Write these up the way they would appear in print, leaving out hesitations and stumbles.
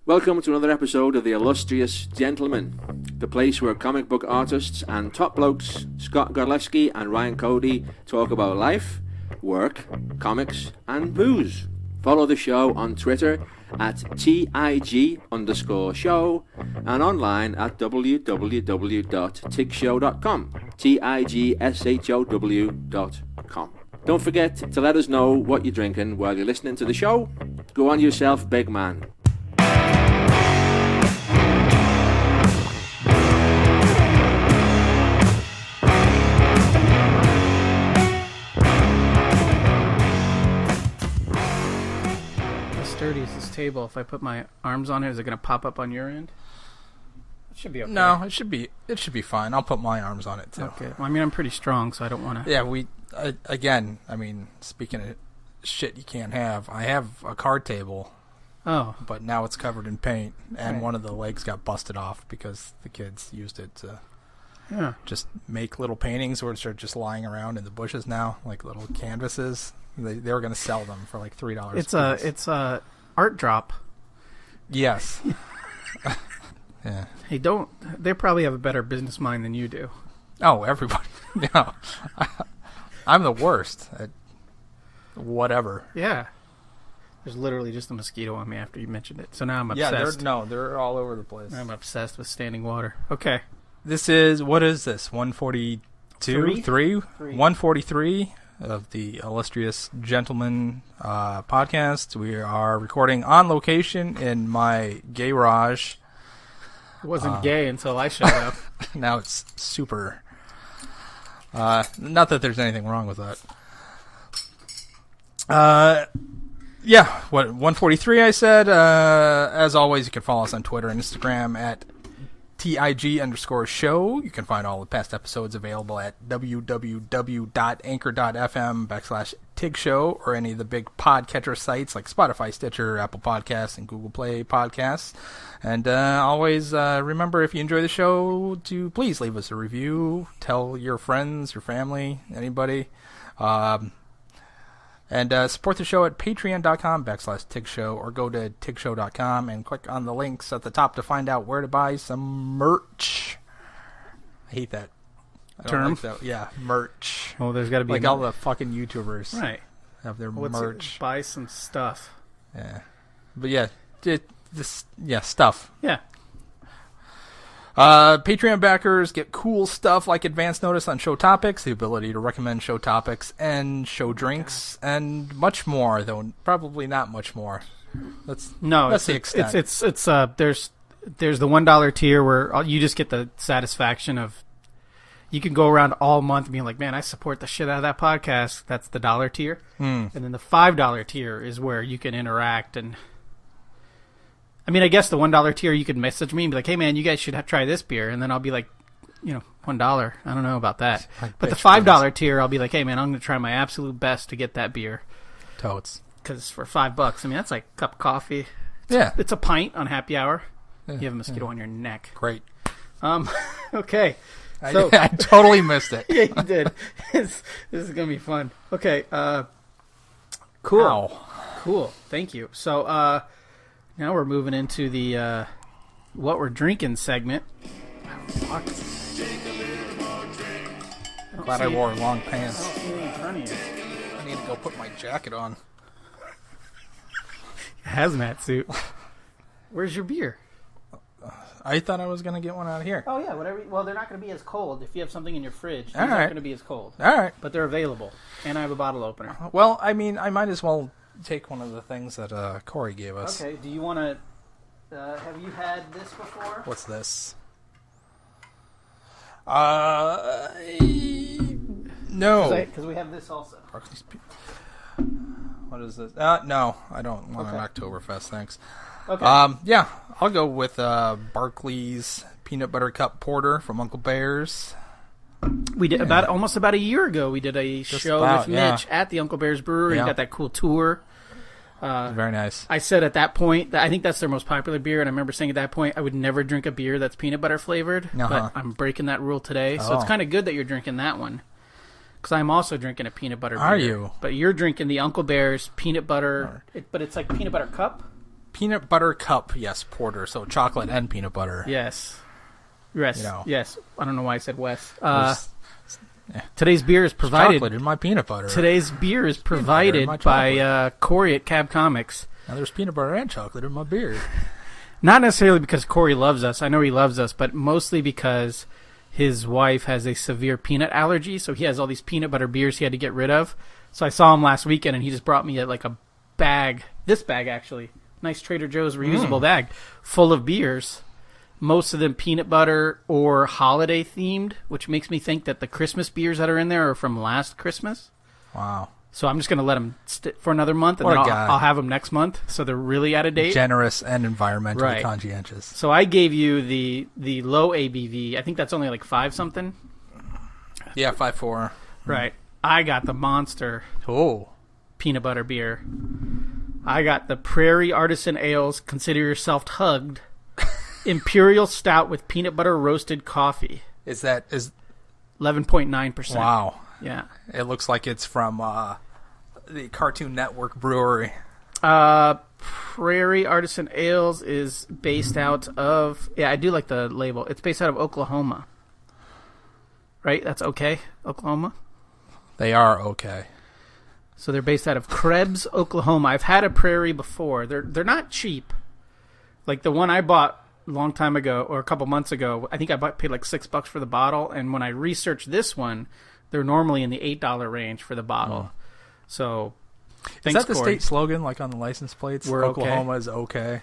Welcome to another episode of the Illustrious Gentlemen, the place where comic book artists and top blokes Scott Godlewski and Ryan Cody talk about life, work, comics, and booze. Follow the show on Twitter at TIG_show and online at www.tigshow.com, TIGSHOW.com. Don't forget to let us know what you're drinking while you're listening to the show. Go on yourself, big man. Sturdy is this table. If I put my arms on it, is it going to pop up on your end? It should be okay. No, it should be fine. I'll put my arms on it too. Okay. Well, I mean, I'm pretty strong, so I don't want to. Yeah, speaking of shit you can't have, I have a card table. Oh. But now it's covered in paint, and Right. one of the legs got busted off because the kids used it to Yeah. just make little paintings, which are just lying around in the bushes now, like little canvases. They were going to sell them for like $3. It's a art drop. Yes. Yeah. Hey, they probably have a better business mind than you do. Oh, everybody. No. I'm the worst at whatever. Yeah. There's literally just a mosquito on me after you mentioned it. So now I'm obsessed. Yeah, they're all over the place. I'm obsessed with standing water. Okay. What is this? 142? Three. 143 of the Illustrious Gentlemen podcast. We are recording on location in my garage. It wasn't gay until I showed up. Now it's super. Not that there's anything wrong with that. Yeah, 143 I said. As always, you can follow us on Twitter and Instagram at TIG_show. You can find all the past episodes available at www.anchor.fm/TIGshow or any of the big podcatcher sites like Spotify, Stitcher, Apple Podcasts, and Google Play Podcasts. And always remember, if you enjoy the show, to please leave us a review. Tell your friends, your family, anybody. And support the show at patreon.com/TIGshow or go to tigshow.com and click on the links at the top to find out where to buy some merch. I hate that term. Like that. Yeah, merch. Well, there's got to be like all the fucking YouTubers right. have their merch. Buy some stuff. Yeah, but yeah, stuff. Yeah. Patreon backers get cool stuff like advance notice on show topics, the ability to recommend show topics and show drinks, and much more. Though probably not much more. That's the extent. It's there's the $1 tier where you just get the satisfaction of you can go around all month being like, man, I support the shit out of that podcast. That's the $1 tier, and then the $5 tier is where you can interact and. I mean, I guess the $1 tier, you could message me and be like, hey, man, you guys should try this beer. And then I'll be like, $1. I don't know about that. But the $5 tier, I'll be like, hey, man, I'm going to try my absolute best to get that beer. Totes. Because for $5, I mean, that's like a cup of coffee. Yeah. It's a pint on happy hour. Yeah. You have a mosquito on your neck. Great. Okay. So, I totally missed it. Yeah, you did. This is going to be fun. Okay. Cool. Ow. Cool. Thank you. So, now we're moving into the what we're drinking segment. Fuck. Glad I wore long pants. I don't see any in front of you. I need to go put my jacket on. Hazmat suit. Where's your beer? I thought I was going to get one out of here. Oh, yeah, whatever. Well, they're not going to be as cold. If you have something in your fridge, they're All not right. going to be as cold. All right. But they're available. And I have a bottle opener. Well, I mean, I might as well take one of the things that Corey gave us. Okay, do you want to... have you had this before? What's this? No. Because we have this also. What is this? No, I don't want an Oktoberfest, thanks. Okay. Yeah, I'll go with Barclay's Peanut Butter Cup Porter from Uncle Bear's. We did almost about a year ago. We did a show with Mitch at the Uncle Bear's Brewery. Yeah. Got that cool tour. Very nice. I said at that point that I think that's their most popular beer, and I remember saying at that point I would never drink a beer that's peanut butter flavored. But I'm breaking that rule today, so it's kind of good that you're drinking that one. Because I'm also drinking a peanut butter beer. Are you? But you're drinking the Uncle Bear's peanut butter, but it's like peanut butter cup. peanut butter cup, yes, porter. So chocolate and peanut butter. Yes. Yes. You know. Yes. I don't know why I said Wes. Yeah. Today's beer is provided. Chocolate in my peanut butter. Today's beer is provided by Corey at Cab Comics. Now there's peanut butter and chocolate in my beer. Not necessarily because Corey loves us. I know he loves us, but mostly because his wife has a severe peanut allergy, so he has all these peanut butter beers he had to get rid of. So I saw him last weekend, and he just brought me a bag. This bag, actually. Nice Trader Joe's reusable bag full of beers. Most of them peanut butter or holiday themed, which makes me think that the Christmas beers that are in there are from last Christmas. Wow. So I'm just going to let them sit for another month, and What then a guy. I'll have them next month, so they're really out of date. Generous and environmentally conscientious. So I gave you the low ABV. I think that's only like 5 something. Yeah, 5.4. Right. I got the Monster peanut butter beer. I got the Prairie Artisan Ales Consider Yourself Hugged Imperial Stout with peanut butter roasted coffee. Is 11.9%. Wow. Yeah. It looks like it's from the Cartoon Network brewery. Prairie Artisan Ales is based out of... Yeah, I do like the label. It's based out of Oklahoma. Right? That's okay? Oklahoma? They are okay. So they're based out of Krebs, Oklahoma. I've had a Prairie before. They're not cheap. Like the one I bought a long time ago, or a couple months ago, I think I paid like $6 for the bottle. And when I researched this one, they're normally in the $8 range for the bottle. So, is that the state slogan, like on the license plates? Oklahoma is okay.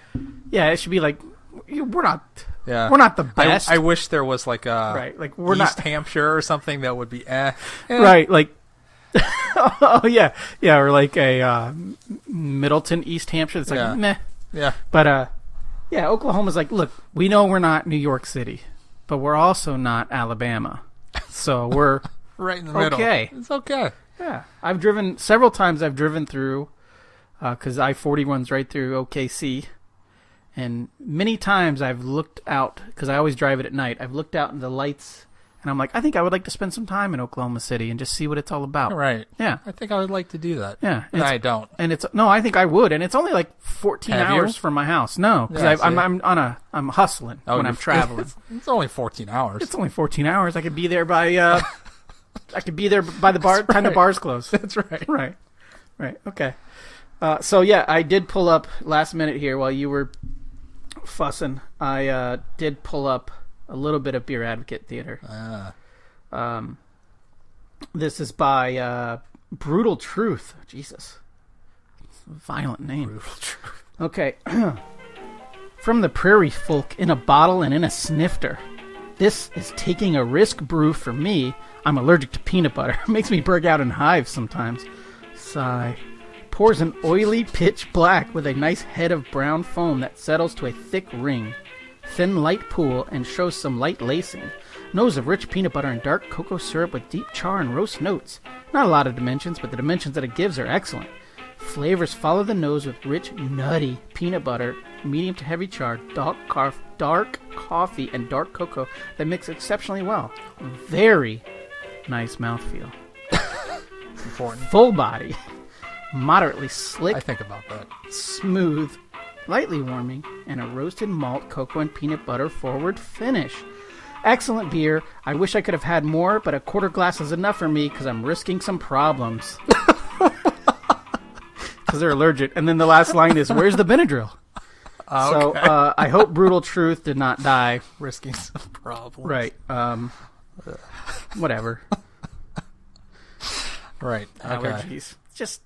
Yeah, it should be like we're not. Yeah, we're not the best. I wish there was like a we're East Hampshire or something that would be right. Like oh yeah, or like a Middleton, East Hampshire. It's like meh. Yeah, but yeah, Oklahoma's like, look, we know we're not New York City, but we're also not Alabama, so we're right in the middle. Okay, it's okay. Yeah, I've driven several times. I've driven through because I-40 runs right through OKC, and many times I've looked out because I always drive it at night. I've looked out in the lights, and I'm like, I think I would like to spend some time in Oklahoma City and just see what it's all about. Right. Yeah. I think I would like to do that. Yeah. I don't. And I think I would, and it's only like 14 hours from my house. No, because I'm hustling when I'm traveling. It's only 14 hours. It's only 14 hours. I could be there by. I could be there by the bar time the bars close. That's right. Right. Okay. So yeah, I did pull up last minute here while you were fussing. I did pull up a little bit of Beer Advocate Theater. This is by Brutal Truth. Jesus. Violent name. Brutal Truth. Okay. From the prairie folk in a bottle and in a snifter. This is taking a risk brew for me. I'm allergic to peanut butter. Makes me break out in hives sometimes. Sigh. Pours an oily pitch black with a nice head of brown foam that settles to a thick ring. Thin light pool and shows some light lacing. Nose of rich peanut butter and dark cocoa syrup with deep char and roast notes. Not a lot of dimensions, but the dimensions that it gives are excellent. Flavors follow the nose with rich, nutty peanut butter, medium to heavy char, dark coffee, and dark cocoa that mix exceptionally well. Very nice mouthfeel. Important. Full body. Moderately slick. I think about that. Smooth. Lightly warming. And a roasted malt, cocoa, and peanut butter forward finish. Excellent beer. I wish I could have had more, but a quarter glass is enough for me because I'm risking some problems. Because they're allergic. And then the last line is, where's the Benadryl? Okay. So I hope Brutal Truth did not die. Risking some problems. Right. Whatever. Right. Okay. Allergies. Just,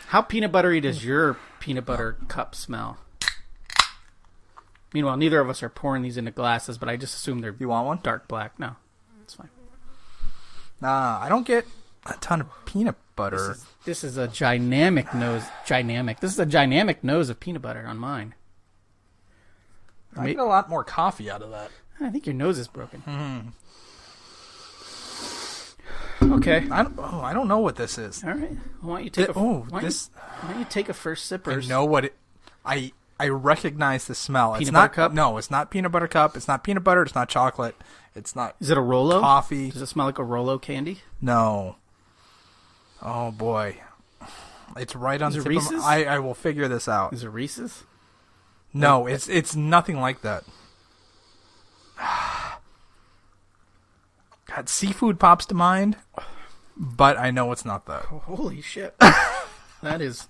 how peanut buttery does your peanut butter cup smell? Meanwhile, neither of us are pouring these into glasses, but I just assume they're You want one? Dark black. No. It's fine. Nah, I don't get a ton of peanut butter. This is a dynamic nose. This is a dynamic nose of peanut butter on mine. I get a lot more coffee out of that. I think your nose is broken. Okay. I don't know what this is. All right. Why don't you take why don't you take a first sip? I know what it. I recognize the smell. Peanut it's butter not cup? No, it's not peanut butter cup. It's not peanut butter. It's not chocolate. It's not. Is it a Rolo? Coffee. Does it smell like a Rolo candy? No. Oh boy, it's right on the tip Reese's? of my, I will figure this out. Is it Reese's? No, it's nothing like that. God, seafood pops to mind, but I know it's not that. Oh, holy shit. That is...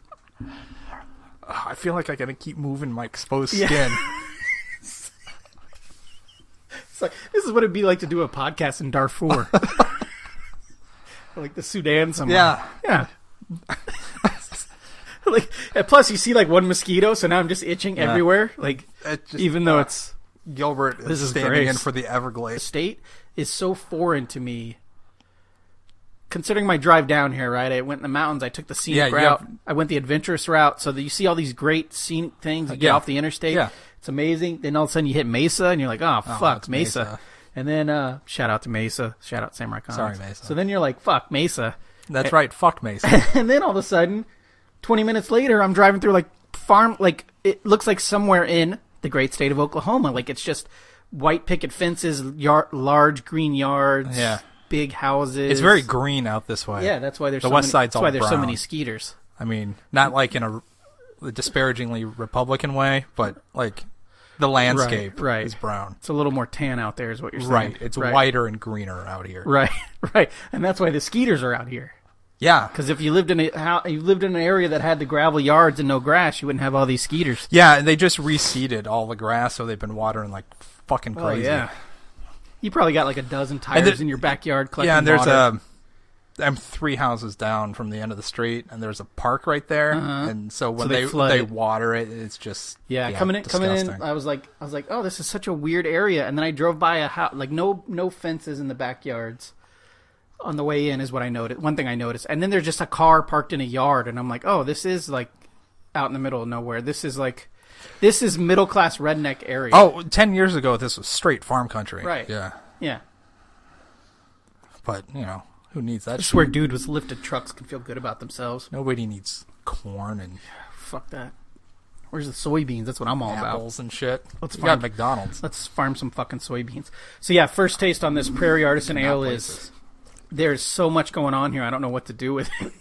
I feel like I gotta keep moving my exposed skin. It's like, this is what it'd be like to do a podcast in Darfur. Like the Sudan somewhere. Yeah. Like, and plus you see like one mosquito, so now I'm just itching everywhere. Like, even though it's... Gilbert is standing grace. in for the The Everglades. state is so foreign to me. Considering my drive down here, right? I went in the mountains. I took the scenic route. I went the adventurous route, so that you see all these great scenic things. You get off the interstate. Yeah. It's amazing. Then all of a sudden you hit Mesa, and you're like, oh fuck, Mesa. And then shout out to Mesa. Shout out Samurai Comics. Sorry, Mesa. So then you're like, fuck, Mesa. That's right, fuck Mesa. And then all of a sudden, 20 minutes later, I'm driving through like farm, like it looks like somewhere in the great state of Oklahoma. Like it's just white picket fences, large green yards, big houses. It's very green out this way. Yeah, that's why there's the west side's that's why all there's so brown. many skeeters. I mean, not like in a disparagingly Republican way, but like the landscape is brown. It's a little more tan out there, is what you're saying. Right. It's whiter and greener out here. Right, right, and that's why the skeeters are out here. Yeah, because if you lived in an area that had the gravel yards and no grass, you wouldn't have all these skeeters. Yeah, and they just reseeded all the grass, so they've been watering like fucking crazy. Oh, yeah. You probably got like a dozen tires in your backyard collecting and there's water. I'm 3 houses down from the end of the street, and there's a park right there, and so when they water it, it's just coming in. I was like, oh, this is such a weird area, and then I drove by a house, like no fences in the backyards. On the way in is what I noticed. One thing I noticed, and then there's just a car parked in a yard, and I'm like, oh, this is like out in the middle of nowhere. This is middle class redneck area. Oh, 10 years ago, this was straight farm country. Right. Yeah. But who needs that? This is where dude with lifted trucks can feel good about themselves. Nobody needs corn and fuck that. Where's the soybeans? That's what I'm all about. Apples and shit. Let's farm McDonald's. Let's farm some fucking soybeans. So yeah, first taste on this Prairie Artisan Ale is. There's so much going on here. I don't know what to do with it.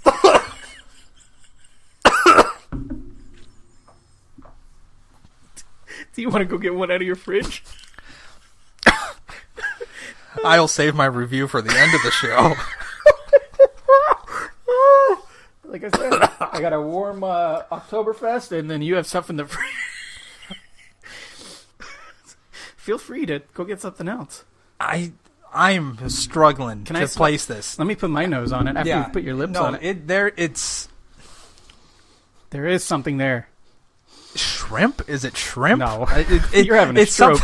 Do you want to go get one out of your fridge? I'll save my review for the end of the show. Like I said, I got a warm Oktoberfest, and then you have stuff in the fridge. Feel free to go get something else. I'm struggling to place this. Let me put my nose on it after you put your lips on it. There is something there. Shrimp? Is it shrimp? No, you're having a stroke.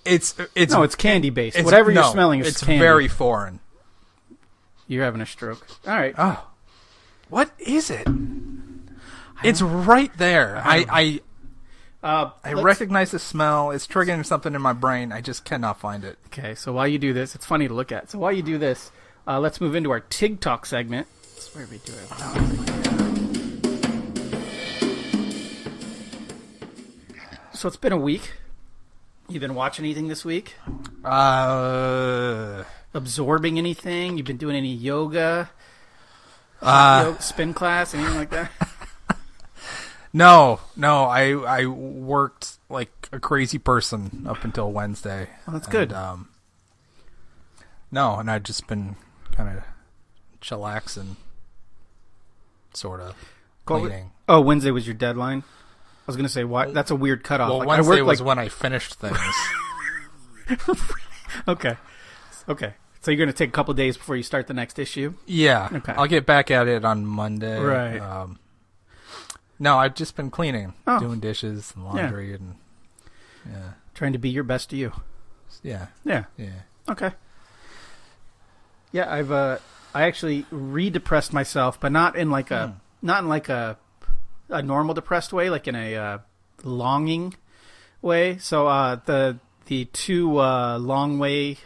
It's no, it's candy based. Whatever you're smelling is candy. It's very foreign. You're having a stroke. All right. Oh, what is it? It's right there. I recognize the smell. It's triggering something in my brain. I just cannot find it. Okay, so while you do this, it's funny to look at. So while you do this, let's move into our Tig Talk segment. That's where we do it. So it's been a week. You been watching anything this week? Absorbing anything? You've been doing any yoga? Spin class? Anything like that? No. I worked like a crazy person up until Wednesday. Well, that's good. And I've just been kind of chillaxing, sort of cleaning. Oh, Wednesday was your deadline? I was going to say, what? That's a weird cutoff. Well, Wednesday was when I finished things. Okay. So you're going to take a couple of days before you start the next issue? Yeah. Okay. I'll get back at it on Monday. Right. No, I've just been cleaning, doing dishes and laundry, and trying to be your best you. Yeah. Okay. Yeah, I actually re-depressed myself, but not in like a normal depressed way, like in a longing way. So the two Long Way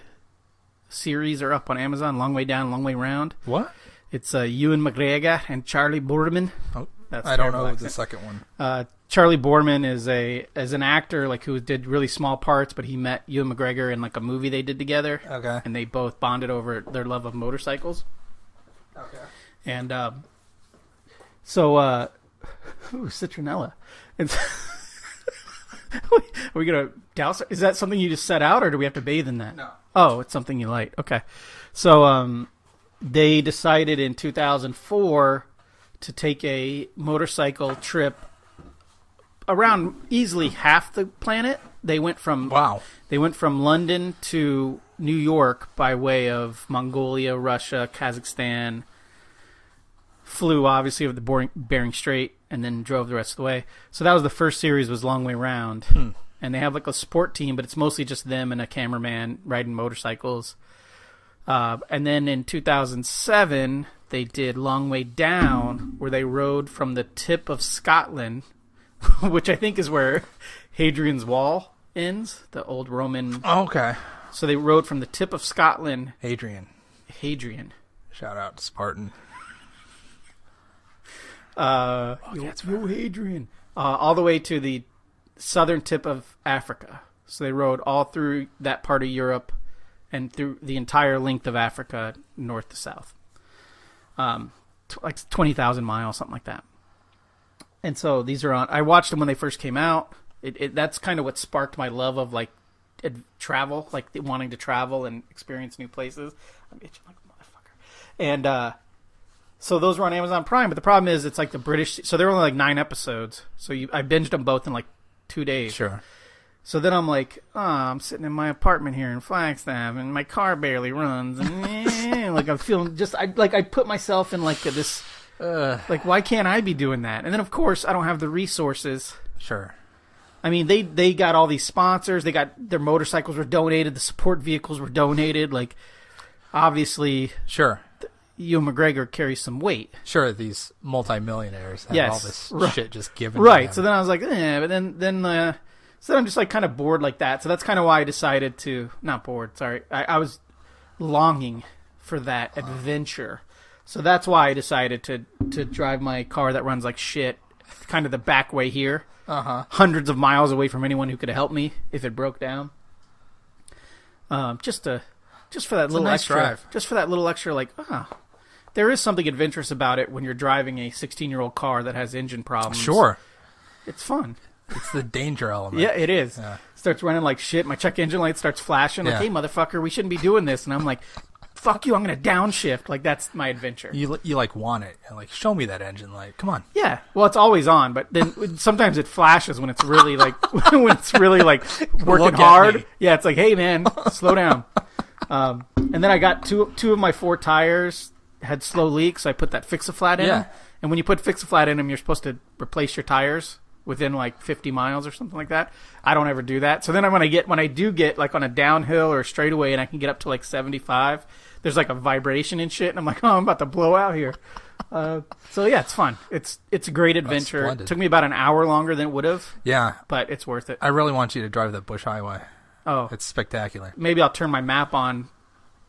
series are up on Amazon. Long Way Down, Long Way Round. What? It's Ewan McGregor and Charlie Boorman. Oh. I don't know the second one. Charlie Boorman is an actor like who did really small parts, but he met Ewan McGregor in like a movie they did together. Okay. And they both bonded over their love of motorcycles. Okay. And citronella. we gonna douse? Is that something you just set out, or do we have to bathe in that? No. Oh, it's something you light. Okay. So they decided in 2004 to take a motorcycle trip around easily half the planet. They went from London to New York by way of Mongolia, Russia, Kazakhstan. Flew obviously over the Bering Strait and then drove the rest of the way. So that was the first series, was Long Way Round. And they have like a sport team, but it's mostly just them and a cameraman riding motorcycles. And then in 2007, they did Long Way Down, where they rode from the tip of Scotland, which I think is where Hadrian's Wall ends, the old Roman. Oh, okay. So they rode from the tip of Scotland. Hadrian. Shout out to Spartan. Yo, Hadrian. All the way to the southern tip of Africa. So they rode all through that part of Europe and through the entire length of Africa, north to south. Like 20,000 miles, something like that. And so these are on. I watched them when they first came out. That's kind of what sparked my love of like travel, like wanting to travel and experience new places. I'm itching like a motherfucker. And so those were on Amazon Prime, but the problem is it's like the British. So there were only like 9 episodes. So I binged them both in like 2 days. Sure. So then I'm like, I'm sitting in my apartment here in Flagstaff, and my car barely runs, and like I'm feeling I put myself in like this. Like, why can't I be doing that? And then of course I don't have the resources. Sure. I mean, they got all these sponsors. They got their motorcycles were donated. The support vehicles were donated. Like, obviously, sure. Ewan McGregor carries some weight. Sure, these multimillionaires have all this shit just given to right. them. So then I was like, but then so I'm just like kind of bored like that. So that's kind of why I decided to not bored. Sorry, I was longing for that adventure. So that's why I decided to drive my car that runs like shit, kind of the back way here, hundreds of miles away from anyone who could help me if it broke down. Just for that little extra drive. Just for that little extra, like, there is something adventurous about it when you're driving a 16-year-old car that has engine problems. Sure. It's fun. It's the danger element. Yeah, it is. Yeah. Starts running like shit. My check engine light starts flashing. Like, hey, motherfucker, we shouldn't be doing this. And I'm like, fuck you, I'm going to downshift. Like, that's my adventure. You like want it. You're like, show me that engine light. Come on. Yeah. Well, it's always on, but then sometimes it flashes when it's really like working hard. Yeah, it's like, hey, man, slow down. And then I got two of my 4 tires had slow leaks. So I put that Fix-A-Flat in them. And when you put Fix-A-Flat in them, you're supposed to replace your tires within like 50 miles or something like that. I don't ever do that. So then when I do get like on a downhill or a straightaway and I can get up to like 75, there's like a vibration and shit. And I'm like, I'm about to blow out here. So yeah, it's fun. It's a great adventure. It took me about an hour longer than it would have. Yeah. But it's worth it. I really want you to drive the Bush Highway. Oh. It's spectacular. Maybe I'll turn my map on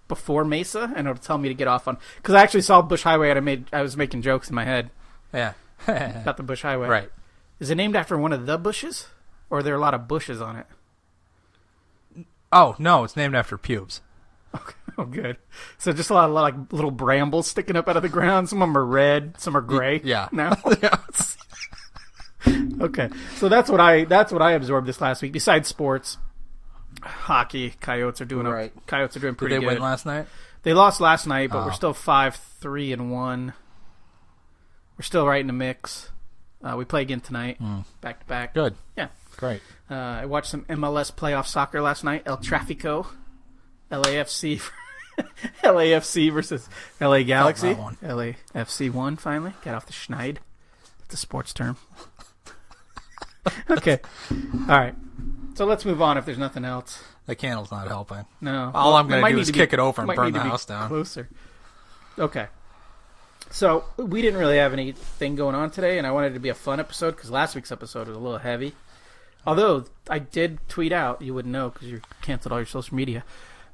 before Mesa and it'll tell me to get off on. Because I actually saw Bush Highway and I was making jokes in my head. Yeah. About the Bush Highway. Right. Is it named after one of the bushes? Or are there a lot of bushes on it? Oh, no, it's named after pubes. Okay. Oh, good. So just a lot of like little brambles sticking up out of the ground. Some of them are red, some are gray. Yeah. Now? Okay. So that's what I absorbed this last week. Besides sports, hockey, Coyotes are doing Coyotes are doing pretty good. Did they win last night? They lost last night, but we're still 5-3-1. We're still right in the mix. We play again tonight, back to back. Good. Yeah. Great. I watched some MLS playoff soccer last night. El Tráfico, LAFC, LAFC versus LA Galaxy. LAFC won finally. Got off the schneid. That's a sports term. Okay. All right. So let's move on if there's nothing else. The candle's not helping. No. All I'm going to do is kick it over and burn the house down. Closer. Okay. So, we didn't really have anything going on today, and I wanted it to be a fun episode, because last week's episode was a little heavy. Although, I did tweet out, you wouldn't know, because you canceled all your social media.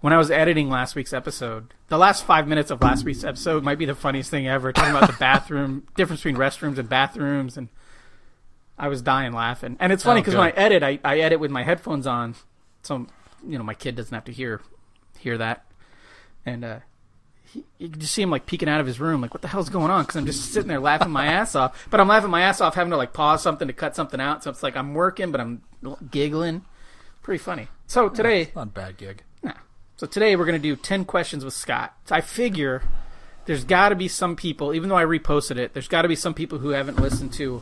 When I was editing last week's episode, the last 5 minutes of last week's episode might be the funniest thing ever, talking about the bathroom, difference between restrooms and bathrooms, and I was dying laughing. And it's funny, because when I edit, I edit with my headphones on, so, my kid doesn't have to hear that. And, you can just see him like peeking out of his room, like what the hell's going on? Because I'm just sitting there laughing my ass off. But I'm laughing my ass off having to like pause something to cut something out. So it's like I'm working, but I'm giggling. Pretty funny. So today... It's not a bad gig. No. So today we're going to do 10 questions with Scott. So I figure there's got to be some people, even though I reposted it, there's got to be some people who haven't listened to...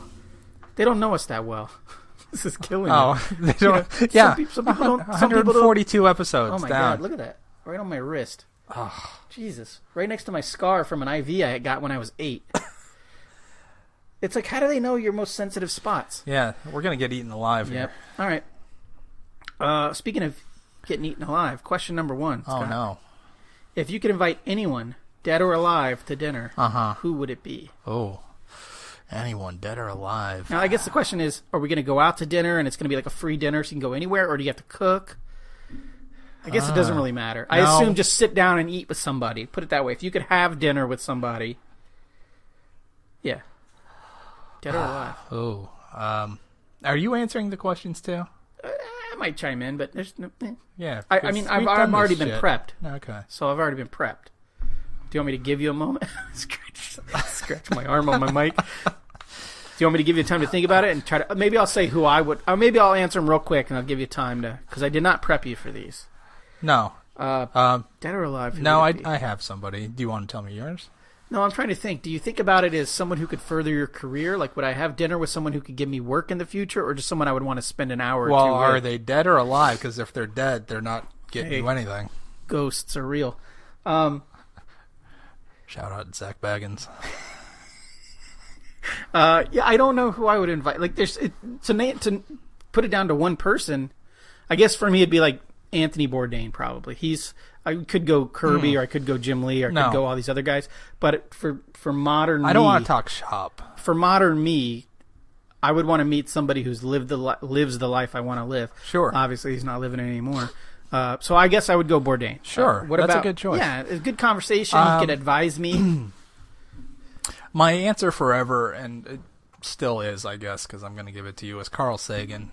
They don't know us that well. This is killing me. They don't... Some people don't... 142 episodes Oh my down. God, look at that. Right on my wrist. Oh. Jesus. Right next to my scar from an IV I got when I was 8. It's like, how do they know your most sensitive spots? Yeah, we're going to get eaten alive here. All right. Speaking of getting eaten alive, question number 1. Scott. Oh, no. If you could invite anyone, dead or alive, to dinner, who would it be? Oh, anyone, dead or alive. Now, I guess the question is, are we going to go out to dinner and it's going to be like a free dinner so you can go anywhere, or do you have to cook? I guess it doesn't really matter. I assume just sit down and eat with somebody. Put it that way. If you could have dinner with somebody, yeah. Dead or alive. Oh. Are you answering the questions too? I might chime in, but there's no... Yeah. I mean, I've already been prepped. Okay. So I've already been prepped. Do you want me to give you a moment? Scratch my arm on my mic. Do you want me to give you time to think about it and try to... Maybe I'll say who I would... Or maybe I'll answer them real quick and I'll give you time to... Because I did not prep you for these. No. Dead or alive? No, I have somebody. Do you want to tell me yours? No, I'm trying to think. Do you think about it as someone who could further your career? Like, would I have dinner with someone who could give me work in the future, or just someone I would want to spend an hour or two with? Well, are they dead or alive? Because if they're dead, they're not getting you anything. Ghosts are real. Shout out Zach Baggins. Yeah, I don't know who I would invite. Like, to put it down to one person, I guess for me it'd be like Anthony Bourdain, probably. I could go Kirby, or I could go Jim Lee, or I could go all these other guys. But for modern I don't want to talk shop. For modern me, I would want to meet somebody who's lives the life I want to live. Sure. Obviously, he's not living it anymore. So I guess I would go Bourdain. Sure. That's a good choice. Yeah, a good conversation. He could advise me. My answer forever, and it still is, I guess, because I'm going to give it to you, is Carl Sagan.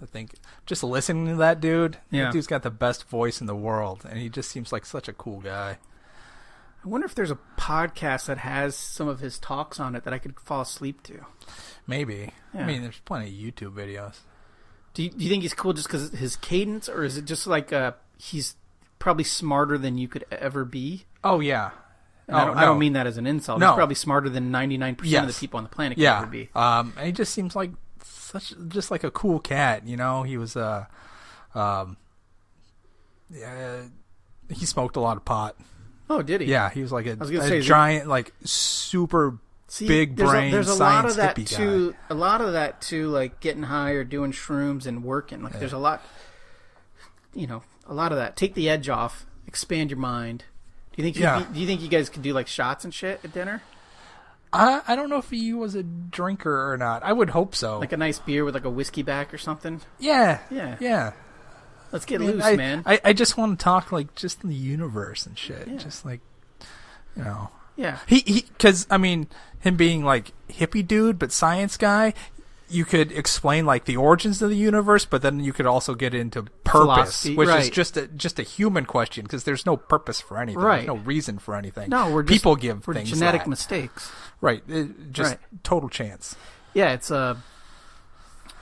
I think just listening to that dude, that dude's got the best voice in the world, and he just seems like such a cool guy. I wonder if there's a podcast that has some of his talks on it that I could fall asleep to. Maybe. Yeah. I mean, there's plenty of YouTube videos. Do you think he's cool just because of his cadence, or is it just like he's probably smarter than you could ever be? Oh, yeah. I don't mean that as an insult. No. He's probably smarter than 99% of the people on the planet could ever be. And he just seems like just like a cool cat, you know. He was he smoked a lot of pot. Oh, did he? Yeah, he was like a giant, like super big brain. There's a lot of that too. Guy. A lot of that too, like getting high or doing shrooms and working. Like there's a lot, a lot of that. Take the edge off. Expand your mind. Do you think you guys could do like shots and shit at dinner? I don't know if he was a drinker or not. I would hope so. Like a nice beer with like a whiskey back or something? Yeah. Let's get loose, man. I just want to talk like just the universe and shit. Yeah. Just like, Yeah. Because, I mean, him being like hippie dude but science guy, you could explain like the origins of the universe, but then you could also get into purpose, philosophy, which is just a human question because there's no purpose for anything. Right. There's no reason for anything. No, we're things genetic mistakes. Right. Total chance. Yeah, it's what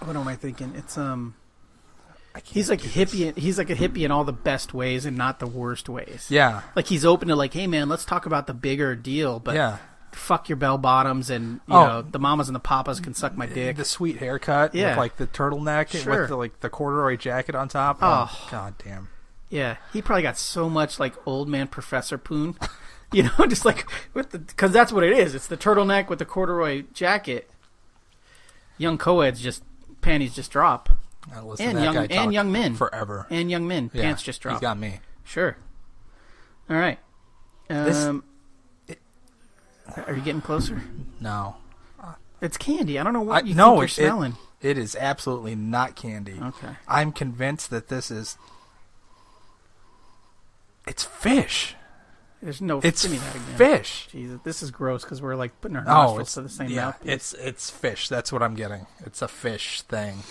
am I thinking? It's he's like hippie. He's like a hippie in all the best ways and not the worst ways. Yeah. Like he's open to like, hey man, let's talk about the bigger deal, but fuck your bell bottoms and you know the mamas and the papas can suck my dick. The sweet haircut with like the turtleneck and with the corduroy jacket on top. Oh god damn. Yeah, he probably got so much like old man Professor Poon. Just like because that's what it is. It's the turtleneck with the corduroy jacket. Young co-eds panties just drop. And young men forever. And young men pants just drop. He's got me. Sure. All right. Are you getting closer? No. It's candy. I don't know what you think you're smelling. It is absolutely not candy. Okay. I'm convinced that this is. It's fish. There's no. It's give me that again. Fish. Jesus, this is gross because we're like putting our nostrils to the same mouthpiece. It's fish. That's what I'm getting. It's a fish thing.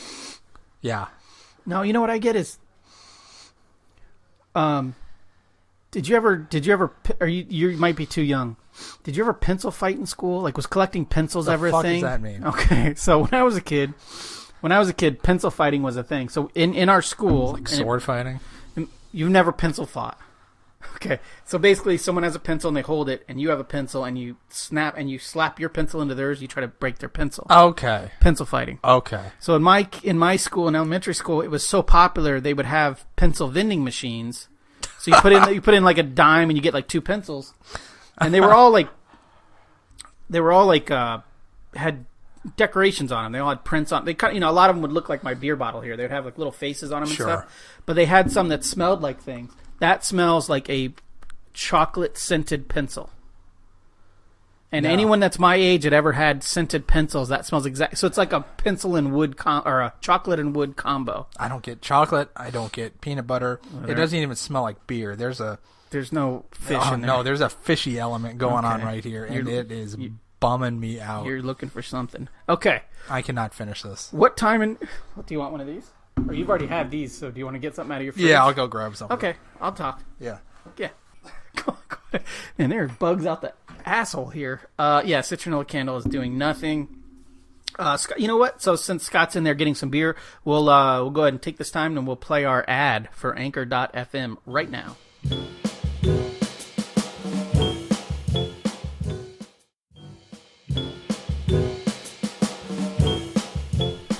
Yeah. No, you know what I get is. Did you ever? Or you might be too young. Did you ever pencil fight in school? Like, was collecting pencils ever a thing? What does that mean? Okay, so when I was a kid, when I was a kid, pencil fighting was a thing. So in our school, Like sword fighting? you've never pencil fought. Okay, so basically, someone has a pencil and they hold it, and you have a pencil, and you slap your pencil into theirs. You try to break their pencil. Okay. Pencil fighting. Okay. So in my school, in elementary school, it was so popular they would have pencil vending machines. So you put in like a dime, and you get like 2 pencils, and they were all like had decorations on them. They all had prints on. They cut, a lot of them would look like my beer bottle here. They would have like little faces on them and stuff. But they had some that smelled like things. That smells like a chocolate-scented pencil. And anyone that's my age that ever had scented pencils, that smells exact. So it's like a pencil and wood or a chocolate and wood combo. I don't get chocolate. I don't get peanut butter. It doesn't even smell like beer. There's no fish in there. No, there's a fishy element going on right here, and it is bumming me out. You're looking for something. Okay. I cannot finish this. What do you want one of these? Or you've already had these, so do you want to get something out of your fridge? Yeah, I'll go grab something. Okay, I'll talk. Yeah. Yeah. And there are bugs out the asshole here. Citronella Candle is doing nothing. Scott, you know what? So since Scott's in there getting some beer, we'll go ahead and take this time and we'll play our ad for Anchor.fm right now.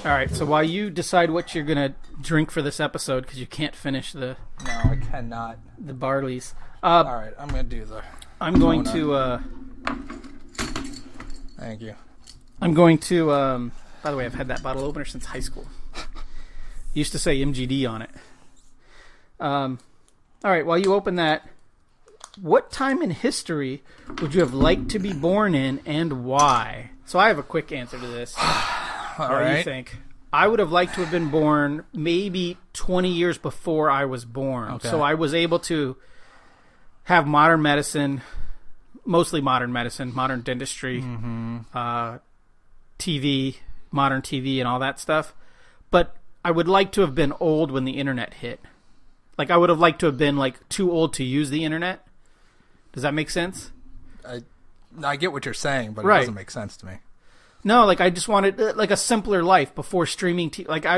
All right, so while you decide what you're going to drink for this episode, because you can't finish No, I cannot. the barleys. All right, I'm going to do the... I'm going to... Thank you. I'm going to... by the way, I've had that bottle opener since high school. Used to say MGD on it. All right, while you open that, what time in history would you have liked to be born in, and why? So I have a quick answer to this. All what right. do you think? I would have liked to have been born maybe 20 years before I was born. Okay. So I was able to have modern medicine, mostly modern medicine, modern dentistry, TV, modern TV, and all that stuff. But I would like to have been old when the internet hit. Like, I would have liked to have been, like, too old to use the internet. Does that make sense? I get what you're saying, but it Right. doesn't make sense to me. No, like I just wanted like a simpler life before streaming. When I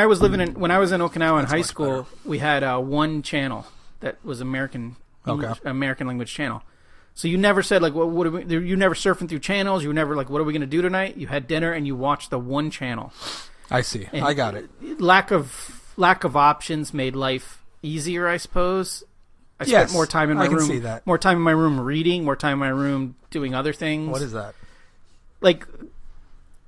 was in Okinawa in high school, we had one channel that was American language channel. So you never said like you never surfing through channels. You were never like, what are we going to do tonight? You had dinner and you watched the one channel. I see. And I got it. Lack of options made life easier, I suppose. I spent more time in my room. I can see that. More time in my room reading. More time in my room doing other things. What is that? Like,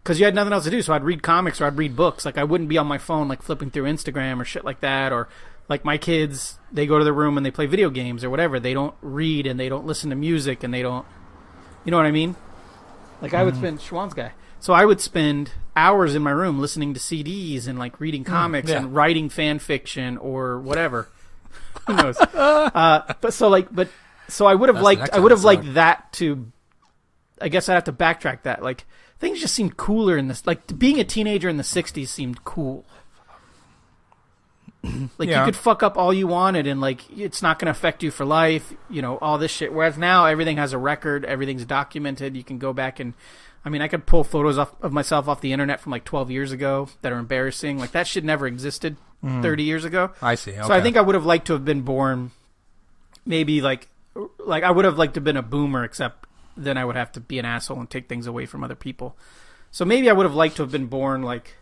because you had nothing else to do, so I'd read comics or I'd read books. Like, I wouldn't be on my phone, like, flipping through Instagram or shit like that. Or, like, my kids, they go to their room and they play video games or whatever. They don't read and they don't listen to music and they don't... You know what I mean? Like, I would spend... Schwann's guy. So I would spend hours in my room listening to CDs and, like, reading comics and writing fan fiction or whatever. Who knows? So I would have liked that to... I guess I'd have to backtrack that. Like, things just seemed cooler in this. Like, being a teenager in the 60s seemed cool. Like, you could fuck up all you wanted and, like, it's not going to affect you for life, all this shit. Whereas now, everything has a record, everything's documented. You can go back and, I could pull photos of myself off the internet from, like, 12 years ago that are embarrassing. Like, that shit never existed 30 years ago. I see. Okay. So I think I would have liked to have been born maybe, like I would have liked to have been a boomer, except... then I would have to be an asshole and take things away from other people. So maybe I would have liked to have been born like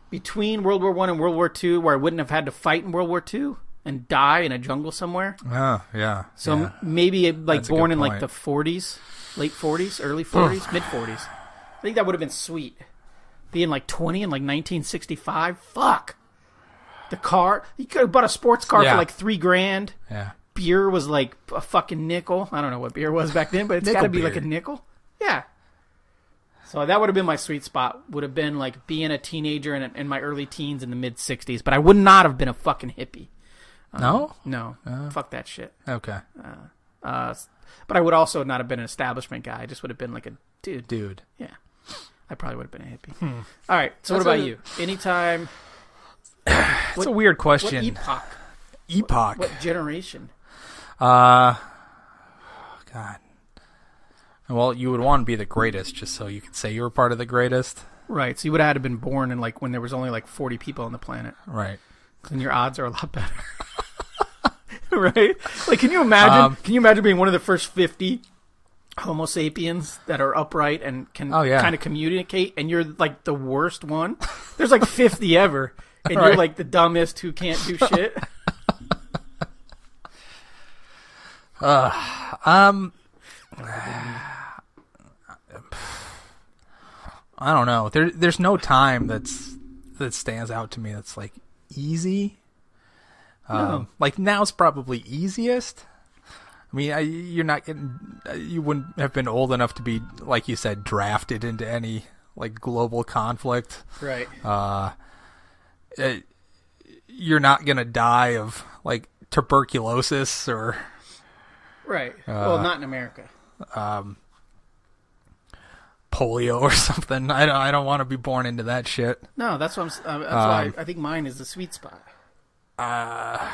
between World War I and World War II, where I wouldn't have had to fight in World War II and die in a jungle somewhere. Oh, yeah. So maybe like born in like the 40s, late 40s, early 40s, mid 40s. I think that would have been sweet. Being like 20 in like 1965. Fuck. The car. You could have bought a sports car for like $3,000. Yeah. Beer was like a fucking nickel. I don't know what beer was back then, but it's got to be like a nickel. Yeah. So that would have been my sweet spot. Would have been like being a teenager in my early teens in the mid 60s, but I would not have been a fucking hippie. No? No. Fuck that shit. Okay. But I would also not have been an establishment guy. I just would have been like a dude. Dude. Yeah. I probably would have been a hippie. All right. So what about you? Anytime. It's a weird question. What epoch? Epoch. What generation? God. Well, you would want to be the greatest, just so you could say you were part of the greatest. Right. So you would have had to been born in like when there was only like 40 people on the planet. Right. Then your odds are a lot better. Right? Like, can you imagine? Can you imagine being one of the first 50 Homo sapiens that are upright and can kind of communicate, and you're like the worst one? There's like 50 ever, and you're like the dumbest who can't do shit. I don't know. There's no time that stands out to me that's like easy. No. Like now's probably easiest. I mean, you wouldn't have been old enough to be, like you said, drafted into any like global conflict. Right. You're not gonna die of like tuberculosis or. Right. Well, not in America. Polio or something. I don't want to be born into that shit. No, that's what that's why I think mine is the sweet spot. God.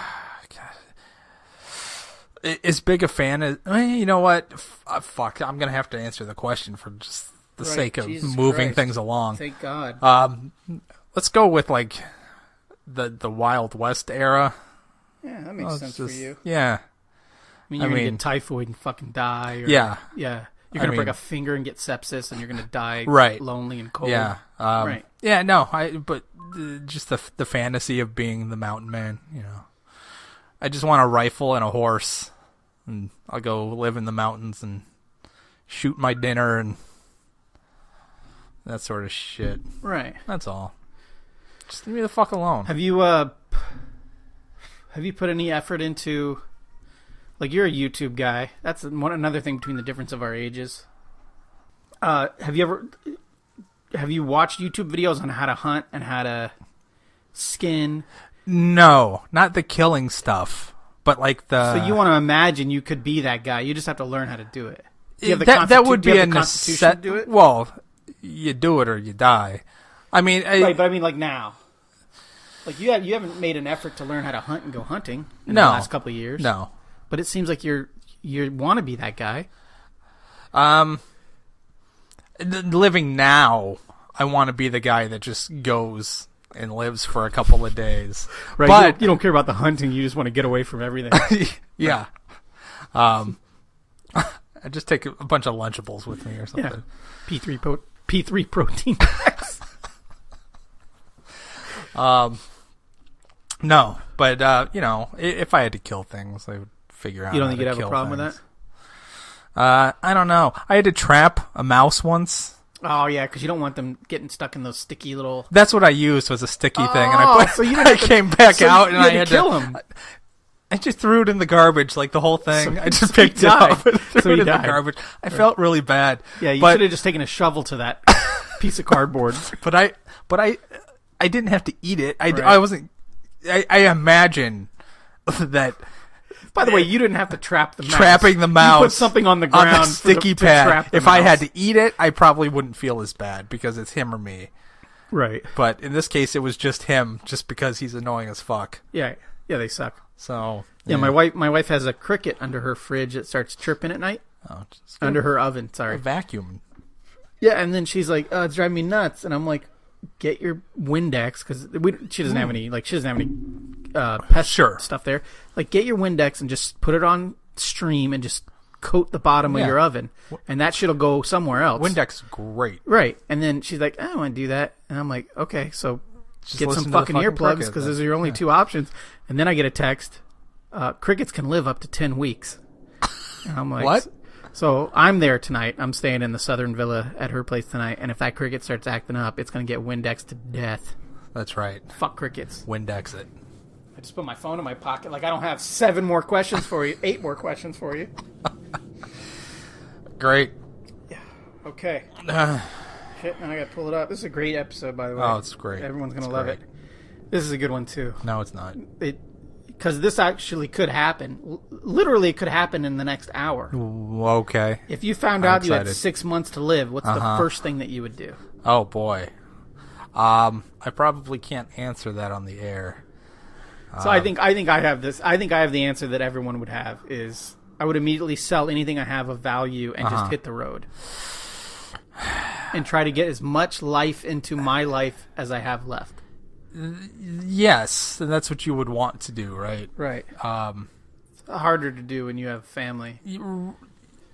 As big a fan as you know what? Fuck, I'm gonna have to answer the question for just the sake of Jesus moving Christ. things along. Thank God. Let's go with like the Wild West era. Yeah, that makes sense for you. Yeah. I mean, you're going to get typhoid and fucking die. Or, yeah. Yeah. You're going to break a finger and get sepsis, and you're going to die lonely and cold. Yeah. Right. Yeah, no, but just the fantasy of being the mountain man, you know. I just want a rifle and a horse, and I'll go live in the mountains and shoot my dinner and that sort of shit. Right. That's all. Just leave me the fuck alone. Have you put any effort into... Like, you're a YouTube guy. That's another thing between the difference of our ages. Have you watched YouTube videos on how to hunt and how to skin? No, not the killing stuff, but like the... So you want to imagine you could be that guy. You just have to learn how to do it. Do you have the that would be a constitution to do it? Well, you do it or you die. I mean... Right, but I mean like now. Like you haven't made an effort to learn how to hunt and go hunting in the last couple of years. No. But it seems like you want to be that guy. Living now, I want to be the guy that just goes and lives for a couple of days. Right, but you don't care about the hunting. You just want to get away from everything. Yeah. I just take a bunch of Lunchables with me or something. Yeah. P3 protein. No, but if I had to kill things, I would figure out. You don't how think you'd to have a problem with that? I don't know. I had to trap a mouse once. Oh yeah, because you don't want them getting stuck in those sticky little. That's what I used, was a sticky thing, and I came back out and I had to kill him. I just threw it in the garbage, like the whole thing. I just picked it up and threw it in the garbage. I felt really bad. Yeah, you should have just taken a shovel to that piece of cardboard. But I didn't have to eat it. I wasn't. I imagine that. By the way, you didn't have to trap the mouse. Trapping the mouse. You put something on the ground on the sticky pad. Trap the if mouse. I had to eat it, I probably wouldn't feel as bad because it's him or me. Right. But in this case, it was just him, just because he's annoying as fuck. Yeah, they suck. So yeah, my wife has a cricket under her fridge that starts chirping at night. Oh, under her oven. Sorry, a vacuum. Yeah, and then she's like, "Oh, it's driving me nuts," and I'm like, "Get your Windex," because she doesn't have any pest stuff there. Like, get your Windex and just put it on stream and just coat the bottom of your oven, and that shit'll go somewhere else. Windex is great, right? And then she's like, "I don't want to do that," and I'm like, "Okay, so just get some fucking earplugs because those are your only two options." And then I get a text: "Crickets can live up to 10 weeks." And I'm like, "What?" So I'm there tonight. I'm staying in the Southern Villa at her place tonight, and if that cricket starts acting up, it's going to get Windexed to death. That's right. Fuck crickets. Windex it. I just put my phone in my pocket. Like, I don't have 7 more questions for you. 8 more questions for you. Great. Yeah. Okay. Shit, now I got to pull it up. This is a great episode, by the way. Oh, it's great. Everyone's going to love it. This is a good one, too. No, it's not. Because this actually could happen. Literally, it could happen in the next hour. Okay. If you found out you had 6 months to live, what's the first thing that you would do? Oh, boy. I probably can't answer that on the air. So I think I have this. I think I have the answer that everyone would have is I would immediately sell anything I have of value and just hit the road. and try to get as much life into my life as I have left. Yes, and that's what you would want to do, right? Right. It's harder to do when you have family.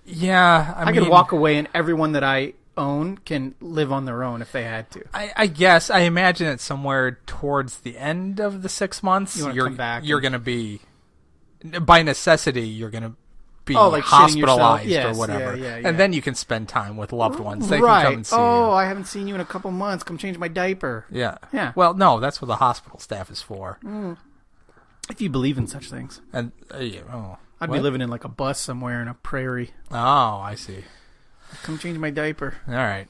Yeah, I could walk away, and everyone that I own can live on their own if they had to. I guess. I imagine that somewhere towards the end of the 6 months, come back you're going to be, by necessity, you're going to be like hospitalized yes, or whatever. Yeah. And then you can spend time with loved ones. They can come and see you. I haven't seen you in a couple months. Come change my diaper. Yeah. Yeah. Well, no, that's what the hospital staff is for. If you believe in such things. And I'd be living in like a bus somewhere in a prairie. Oh, I see. Come change my diaper. All right.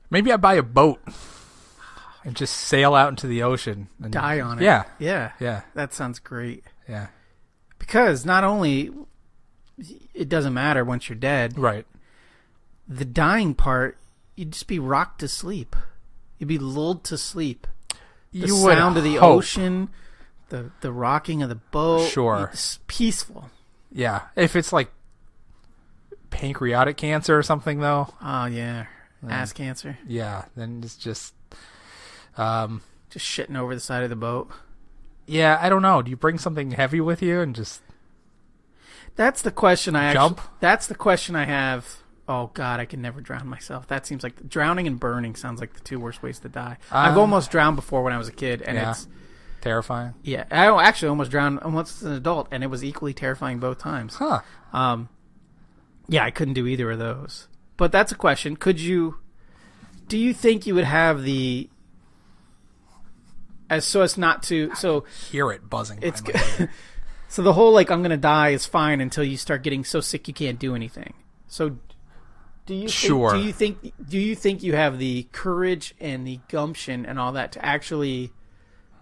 Maybe I buy a boat and just sail out into the ocean and die on it. Yeah. That sounds great. Yeah. Because not only it doesn't matter once you're dead. Right. The dying part, you'd just be rocked to sleep. You'd be lulled to sleep. The sound of the ocean, the rocking of the boat. Sure. It's peaceful. Yeah. If it's like pancreatic cancer or something, though. Oh, yeah. Ass cancer. Yeah. Then it's just... just shitting over the side of the boat. Yeah, I don't know. Do you bring something heavy with you and just... That's the question jump? That's the question I have. Oh, God, I can never drown myself. That seems like... Drowning and burning sounds like the two worst ways to die. I've almost drowned before when I was a kid, and it's... Terrifying? Yeah. I actually almost drowned once as an adult, and it was equally terrifying both times. Huh. Yeah, I couldn't do either of those. But that's a question. Do you think you would have the... So as not to... So hear it buzzing. It's so the whole, like, I'm going to die is fine until you start getting so sick you can't do anything. So do you think you have the courage and the gumption and all that to actually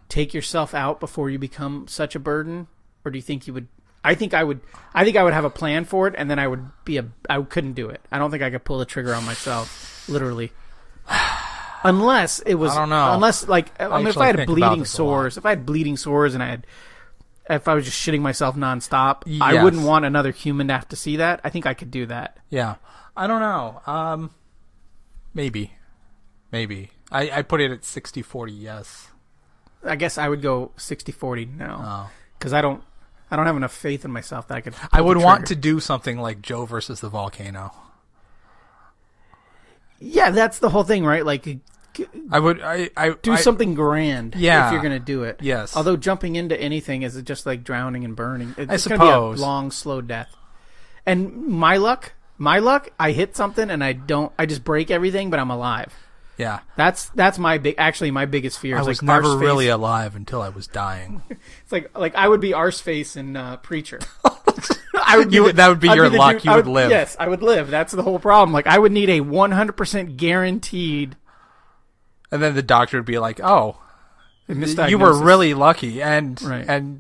take yourself out before you become such a burden? Or do you think you would... I think I would have a plan for it, and then I couldn't do it. I don't think I could pull the trigger on myself, literally. Unless it was... I don't know. Unless, like... if I had bleeding sores... If I had bleeding sores and if I was just shitting myself nonstop, yes. I wouldn't want another human to have to see that. I think I could do that. Yeah. I don't know. Maybe. I put it at 60-40 yes. I guess I would go 60-40 no. Because I don't have enough faith in myself that I could... I would want to do something like Joe versus the volcano. Yeah, that's the whole thing, right? Like... I do something grand if you're going to do it. Yes. Although jumping into anything is just like drowning and burning. It's going to be a long, slow death. And my luck, I hit something and I just break everything, but I'm alive. Yeah. That's my biggest fear. I was never really alive until I was dying. It's like I would be Arseface in Preacher. That would be your luck. You would live. Yes, I would live. That's the whole problem. Like I would need a 100% guaranteed. And then the doctor would be like, "Oh, misdiagnosis. You were really lucky, and right.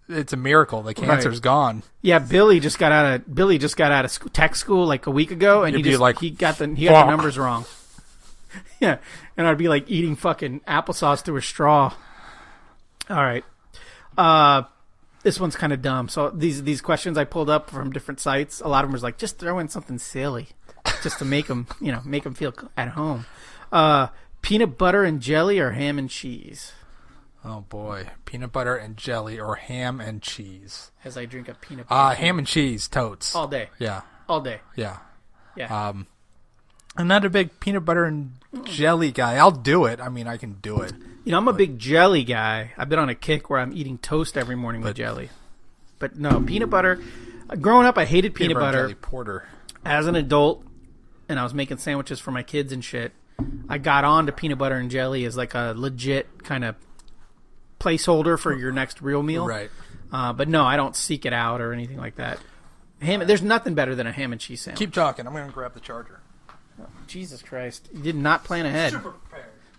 it's a miracle. The cancer's gone." Yeah, Billy just got out of tech school like a week ago, and he got the numbers wrong. Yeah, and I'd be like eating fucking applesauce through a straw. All right, this one's kind of dumb. So these questions I pulled up from different sites, a lot of them was like, just throw in something silly, just to make them feel at home. Peanut butter and jelly or ham and cheese? Oh boy, peanut butter and jelly or ham and cheese. As I drink a peanut butter. Ham and cheese, totes. All day. Yeah. All day. Yeah. Yeah. I'm not a big peanut butter and jelly guy. I'll do it. I mean, I can do it. I'm a big jelly guy. I've been on a kick where I'm eating toast every morning with jelly. But no, peanut butter. Growing up, I hated peanut butter. Jelly porter. As an adult, and I was making sandwiches for my kids and shit, I got on to peanut butter and jelly as like a legit kind of placeholder for your next real meal. Right. But no, I don't seek it out or anything like that. There's nothing better than a ham and cheese sandwich. Keep talking. I'm going to grab the charger. Oh, Jesus Christ. You did not plan ahead.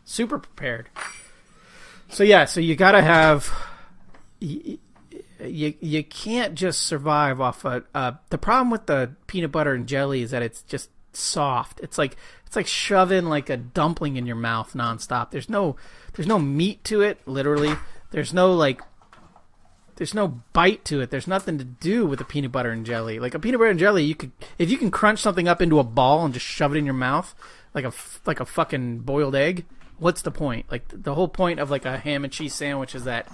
Super prepared. So yeah, so you got to have... You can't just survive off the problem with the peanut butter and jelly is that it's just soft. It's like shoving like a dumpling in your mouth nonstop. There's no meat to it, literally. There's no like there's no bite to it. There's nothing to do with the peanut butter and jelly. Like a peanut butter and jelly, if you can crunch something up into a ball and just shove it in your mouth like a fucking boiled egg, what's the point? Like the whole point of like a ham and cheese sandwich is that,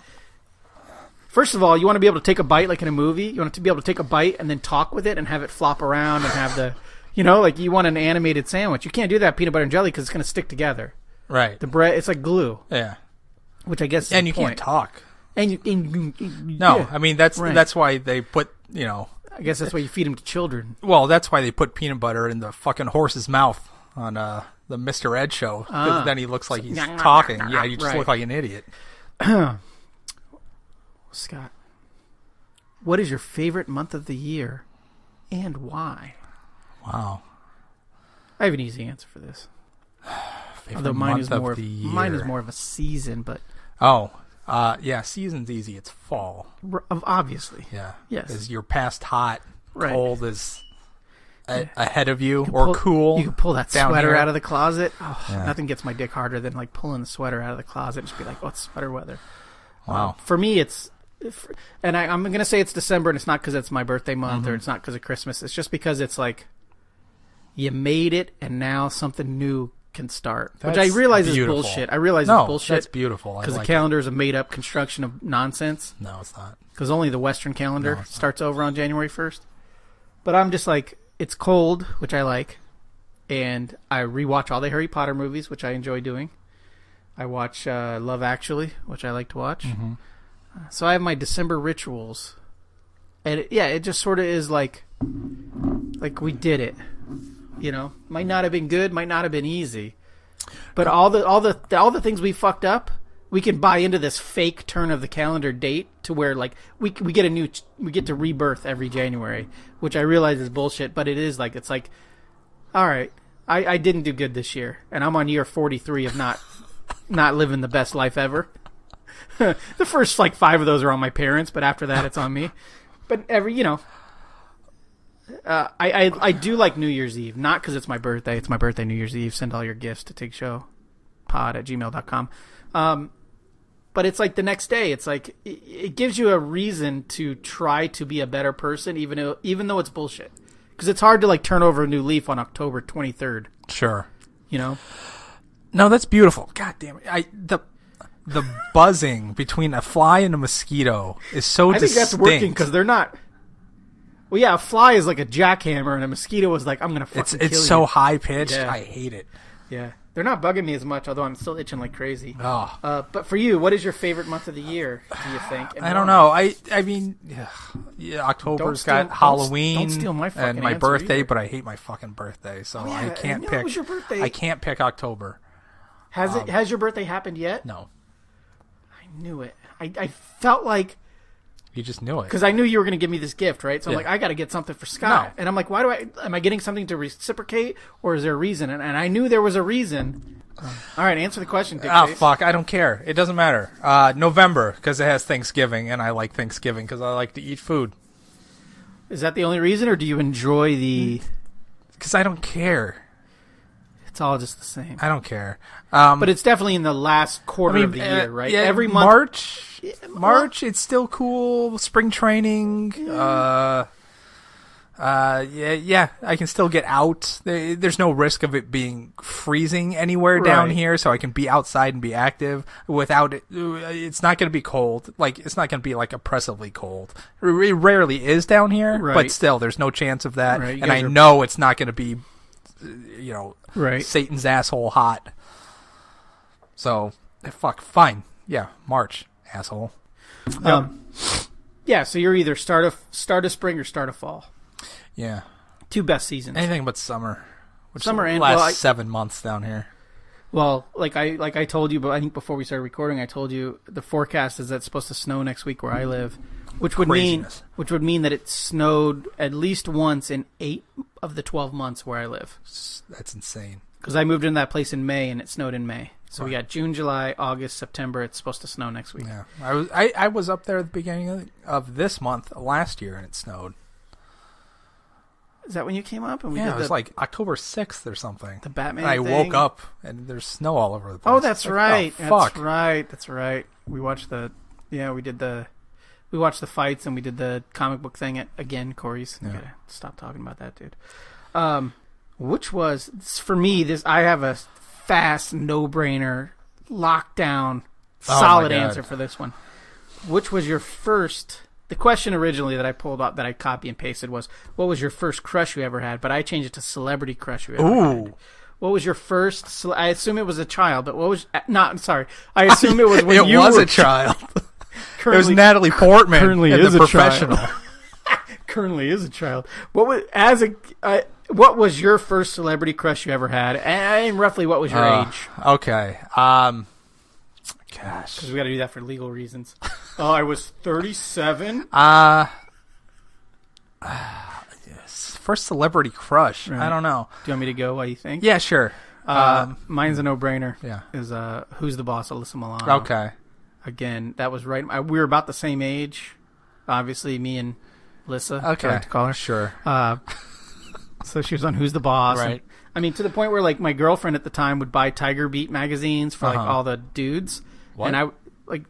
first of all, you want to be able to take a bite like in a movie. You want to be able to take a bite and then talk with it and have it flop around and have the, like you want an animated sandwich. You can't do that with peanut butter and jelly because it's going to stick together. Right. The bread, it's like glue. Yeah. Which I guess is and the you point. Can't talk. And you no, yeah. I mean that's why they put I guess that's why you feed them to children. Well, that's why they put peanut butter in the fucking horse's mouth on the Mr. Ed show. Because then he looks like he's talking. Yeah, you just look like an idiot. Scott, what is your favorite month of the year, and why? Wow, I have an easy answer for this. Although mine is more of a season, but yeah, season's easy. It's fall. Obviously. Yeah. Yes. Because you're past hot, right. Cold is ahead of you, or cool. You can pull that sweater here. Out of the closet. Oh, yeah. Nothing gets my dick harder than like pulling the sweater out of the closet and just be like, oh, it's sweater weather. Wow. For me, and I'm going to say it's December, and it's not because it's my birthday month or it's not because of Christmas. It's just because it's like you made it, and now something new can start, which I realize beautiful. Is bullshit. I realize it's bullshit. That's beautiful. Because the calendar is a made-up construction of nonsense. No, it's not. Because only the Western calendar starts over on January 1st. But I'm just like, it's cold, which I like, and I rewatch all the Harry Potter movies, which I enjoy doing. I watch Love Actually, which I like to watch. Mm-hmm. So I have my December rituals, and it just sort of is like we did it. Might not have been good, might not have been easy, but all the things we fucked up, we can buy into this fake turn of the calendar date to where like we get to rebirth every January, which I realize is bullshit, but it is like it's like, all right, I didn't do good this year, and I'm on year 43 of not living the best life ever. The first like 5 of those are on my parents, but after that it's on me. But I do like New Year's Eve, not because it's my birthday. It's my birthday, New Year's Eve. Send all your gifts to TakeShowPod@gmail.com. But it's like the next day. It's like it gives you a reason to try to be a better person, even though it's bullshit. Because it's hard to like turn over a new leaf on October 23rd. Sure. No, that's beautiful. God damn it! The buzzing between a fly and a mosquito is so distinct. I think that's working because they're not. Well, yeah, a fly is like a jackhammer, and a mosquito is like, I'm gonna fucking kill you. It's so high pitched. Yeah. I hate it. Yeah, they're not bugging me as much, although I'm still itching like crazy. Oh. But for you, what is your favorite month of the year? Do you think? I don't know. I mean, October's got Halloween don't steal my fucking and my answer birthday, either. but I hate my fucking birthday, so I can't pick. It was your birthday. I can't pick October. Has your birthday happened yet? No. I knew it. I felt like. You just knew it. Because I knew you were going to give me this gift, right? So I'm like, I got to get something for Scott. No. And I'm like, am I getting something to reciprocate, or is there a reason? And I knew there was a reason. All right, answer the question, Dick Chase. Fuck, I don't care. It doesn't matter. November, because it has Thanksgiving, and I like Thanksgiving because I like to eat food. Is that the only reason, or do you enjoy the... Because I don't care. It's all just the same. I don't care. But it's definitely in the last quarter of the year, right? Yeah, every month. March, it's still cool. Spring training. Yeah, I can still get out. There's no risk of it being freezing anywhere down here, so I can be outside and be active without it. It's not going to be cold. Like, it's not going to be like oppressively cold. It rarely is down here, but still, there's no chance of that. Right. And I know it's not going to be, Satan's asshole hot. So, fuck, fine. Yeah, March, asshole. Yeah, so you're either start of spring or start of fall. Yeah. 2 best seasons. Anything but summer. Summer and last 7 months down here. Well, like I told you, but I think before we started recording, I told you the forecast is that it's supposed to snow next week where I live, which would mean that it snowed at least once in 8 of the 12 months where I live. That's insane. Because I moved into that place in May, and it snowed in May. So we got June, July, August, September. It's supposed to snow next week. Yeah, I was up there at the beginning of this month last year, and it snowed. Is that when you came up? And it was like October 6th or something. The Batman and I thing? woke up, and there's snow all over the place. Oh, that's right. Oh, fuck. That's right. We watched we we watched the fights and we did the comic book thing again. Corey's. Yeah. Gotta stop talking about that, dude. Which was for me? I have a fast, no-brainer, lockdown, solid answer for this one. Which was your first? The question originally that I pulled up, that I copy and pasted, was, "What was your first crush you ever had?" But I changed it to celebrity crush you ever had. What was your first? I assume it was a child, but what was? Not sorry. I assume it was when it you was were a child. It was Natalie Portman. Currently in is The a Professional. child. Currently is a child. What was your first celebrity crush you ever had? And roughly, what was your age? Okay. Gosh. Because we got to do that for legal reasons. I was 37. First celebrity crush. Right. I don't know. Do you want me to go? What do you think? Yeah, sure. Mine's a no-brainer. Yeah. Is Who's the Boss? Alyssa Milano. Okay. Again, that was right. We were about the same age. Obviously, me and Lissa. Okay. I like to call her. Sure. So she was on Who's the Boss. Right. And, to the point where like my girlfriend at the time would buy Tiger Beat magazines for like all the dudes. What? And I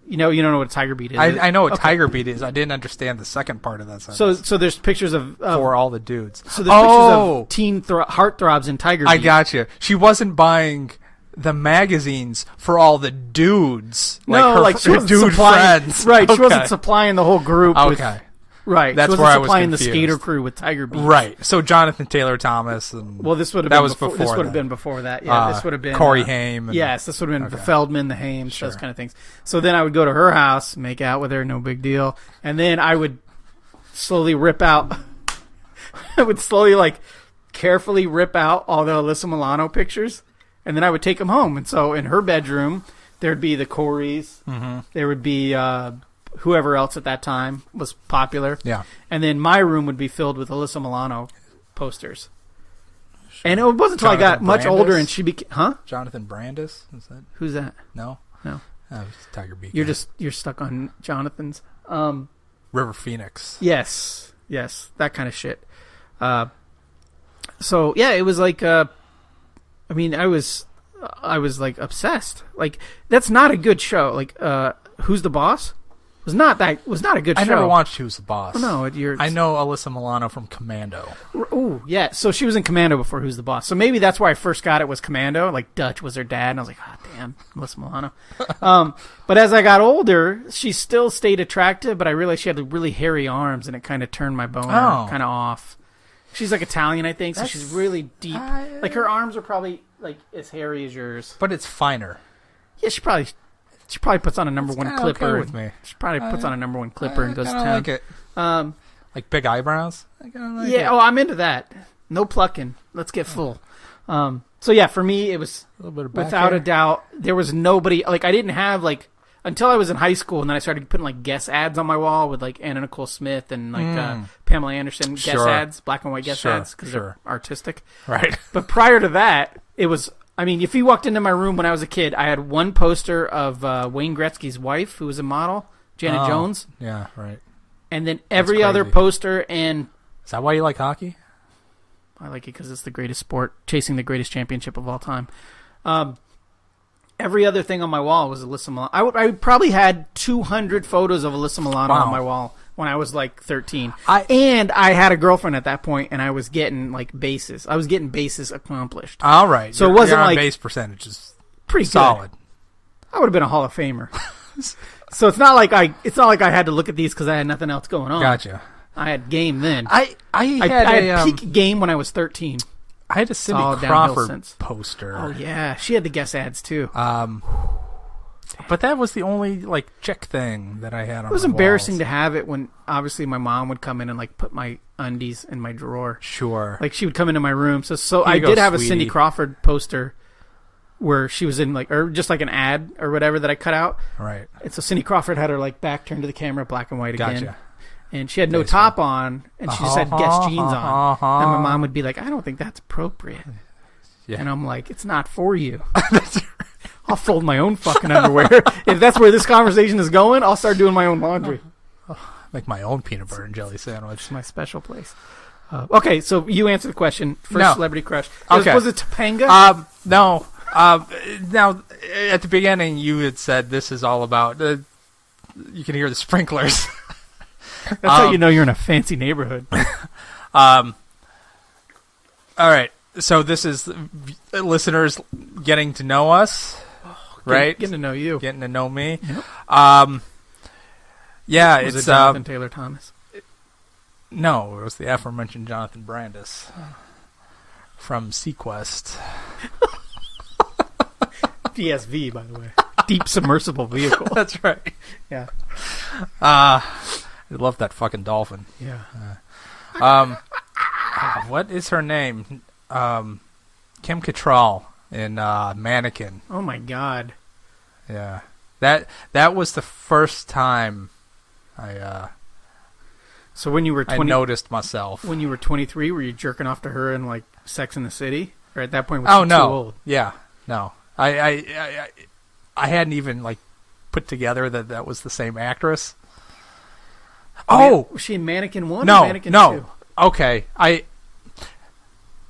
you don't know what a Tiger Beat is. I know what Tiger Beat is. I didn't understand the second part of that sentence. So there's pictures of for all the dudes. So there's pictures of teen heartthrobs in Tiger Beat. I got you. She wasn't buying the magazines for all the dudes. No, like she wasn't dude supplying, friends. Right, Okay. she wasn't supplying the whole group. Okay. Right, That's she wasn't where I was supplying the confused. skater crew with Tiger Beats. Right. So Jonathan Taylor Thomas and Well, this would have that been was before. This before would have that. been before that. Yeah, this would have been Corey Haim. And, yes, this would have been the Okay. Feldman, the Hames, Sure. those kind of things. So then I would go to her house, make out with her, no big deal, and then I would slowly rip out. I would slowly, carefully rip out all the Alyssa Milano pictures, and then I would take them home. And so in her bedroom, there'd be the Coreys. Mm-hmm. There would be whoever else at that time was popular. Yeah. And then my room would be filled with Alyssa Milano posters. And it wasn't until I got Jonathan much older Brandis? and she became... Huh? Jonathan Brandis? Is that? Who's that? No? No. Oh, it's Tiger Beat. You're stuck on Jonathan's. River Phoenix. Yes. That kind of shit. So, yeah, it was like... I was obsessed. That's not a good show. Who's the Boss? Was not a good show. I never watched Who's the Boss. No, I know Alyssa Milano from Commando. Oh, yeah. So she was in Commando before Who's the Boss. So maybe that's where I first got it, was Commando. Dutch was her dad, and I was like, damn, Alyssa Milano. But as I got older, she still stayed attractive, but I realized she had really hairy arms, and it kind of turned my boner kind of off. She's Italian, I think, so she's really deep. Her arms are probably as hairy as yours. But it's finer. Yeah, she probably puts on a number one clipper. Okay with me. She probably puts on a number one clipper and goes to town. I like it. Like big eyebrows? I like it. I'm into that. No plucking. Let's get full. So yeah, for me, it was A little bit of back without hair. a doubt. There was nobody. I didn't have until I was in high school, and then I started putting guest ads on my wall with Anna Nicole Smith and Pamela Anderson guest Sure. ads, black and white guest Sure, ads, because sure. they're artistic. Right. But prior to that, it was. If you walked into my room when I was a kid, I had one poster of Wayne Gretzky's wife, who was a model, Janet Jones, Yeah, right. and then every other crazy. poster. And Is that why you like hockey? I like it because it's the greatest sport, chasing the greatest championship of all time. Every other thing on my wall was Alyssa Milano. I probably had 200 photos of Alyssa Milano on my wall when I was 13. And I had a girlfriend at that point, and I was getting bases. I was getting bases accomplished. All right. So it wasn't your base percentage is Pretty solid. good. I would have been a Hall of Famer. So it's not like I had to look at these because I had nothing else going on. Gotcha. I had game then. I had had peak game when I was 13. I had a Cindy all downhill Crawford since. poster. Oh yeah, she had the guest ads too. But that was the only chick thing that I had on. It was my embarrassing walls. to have it when obviously my mom would come in and put my undies in my drawer. Sure. She would come into my room. So I you go, did have a sweetie. Cindy Crawford poster where she was in or just an ad or whatever that I cut out. Right. And so Cindy Crawford had her back turned to the camera, black and white again. Gotcha. And she had no top on, and she just had Guess jeans on. And my mom would be like, I don't think that's appropriate. Yeah. And I'm like, it's not for you. I'll fold my own fucking underwear. If that's where this conversation is going, I'll start doing my own laundry. Make my own peanut butter and jelly sandwich. It's my special place. Okay, so you answer the question. First No. celebrity crush. Okay. Was it Topanga? No. Now, at the beginning, you had said this is all about... you can hear the sprinklers. That's how you know you're in a fancy neighborhood. All right. So this is listeners getting to know us, right? Getting to know you. Getting to know me. Yep. Yeah, Was it's it Jonathan Taylor Thomas? No, it was the aforementioned Jonathan Brandis from Sequest. PSV, by the way. Deep submersible vehicle. That's right. Yeah. I love that fucking dolphin. Yeah. What is her name? Kim Cattrall in Mannequin. Oh my God. Yeah. That was the first time So when you were I noticed myself. when you were 23, were you jerking off to her in like Sex in the City? Or at that point was Oh she no. too old? Yeah. No. I hadn't even like put together that was the same actress. Oh, was she in Mannequin 1 or no, Mannequin 2? no. Okay.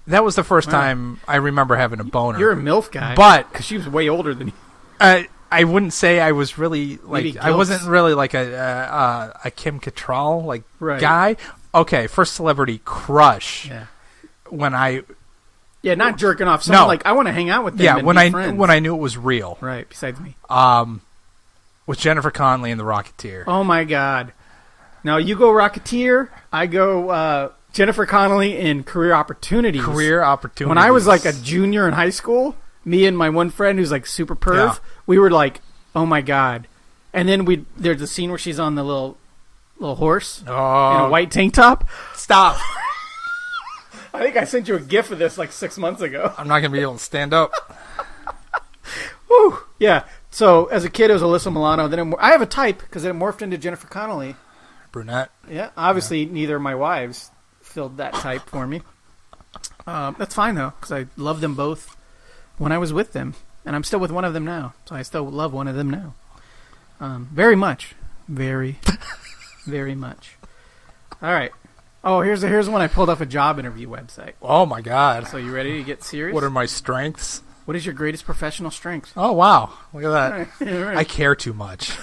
That was the first time I remember having a boner. You're a MILF guy. But because she was way older than you. I wouldn't say I was really like Maybe I wasn't gilfs. really like a Kim Cattrall like Right. guy. Okay, first celebrity crush Yeah. when I Not jerking off. Someone No. like, I want to hang out with them and when be I friends. when I knew it was real. Right, besides me. With Jennifer Connelly in The Rocketeer. Oh my God. Now you go Rocketeer, I go Jennifer Connelly in Career Opportunities. Career Opportunities. When I was like a junior in high school, me and my one friend who's like super perv, Yeah. we were like, oh my God. And then there's a scene where she's on the little horse in a white tank top. Stop. I think I sent you a gif of this like 6 months ago. I'm not going to be able to stand up. Woo! Yeah. So as a kid, it was Alyssa Milano. Then I have a type because it morphed into Jennifer Connelly. Brunette. Yeah. Obviously, neither of my wives filled that type for me. That's fine though, because I loved them both when I was with them, and I'm still with one of them now. So I still love one of them now. Very much, very, very much. All right. Oh, here's one I pulled off a job interview website. Oh my God. So you ready to get serious? What are my strengths? What is your greatest professional strength? Oh wow. Look at that. All right. I care too much.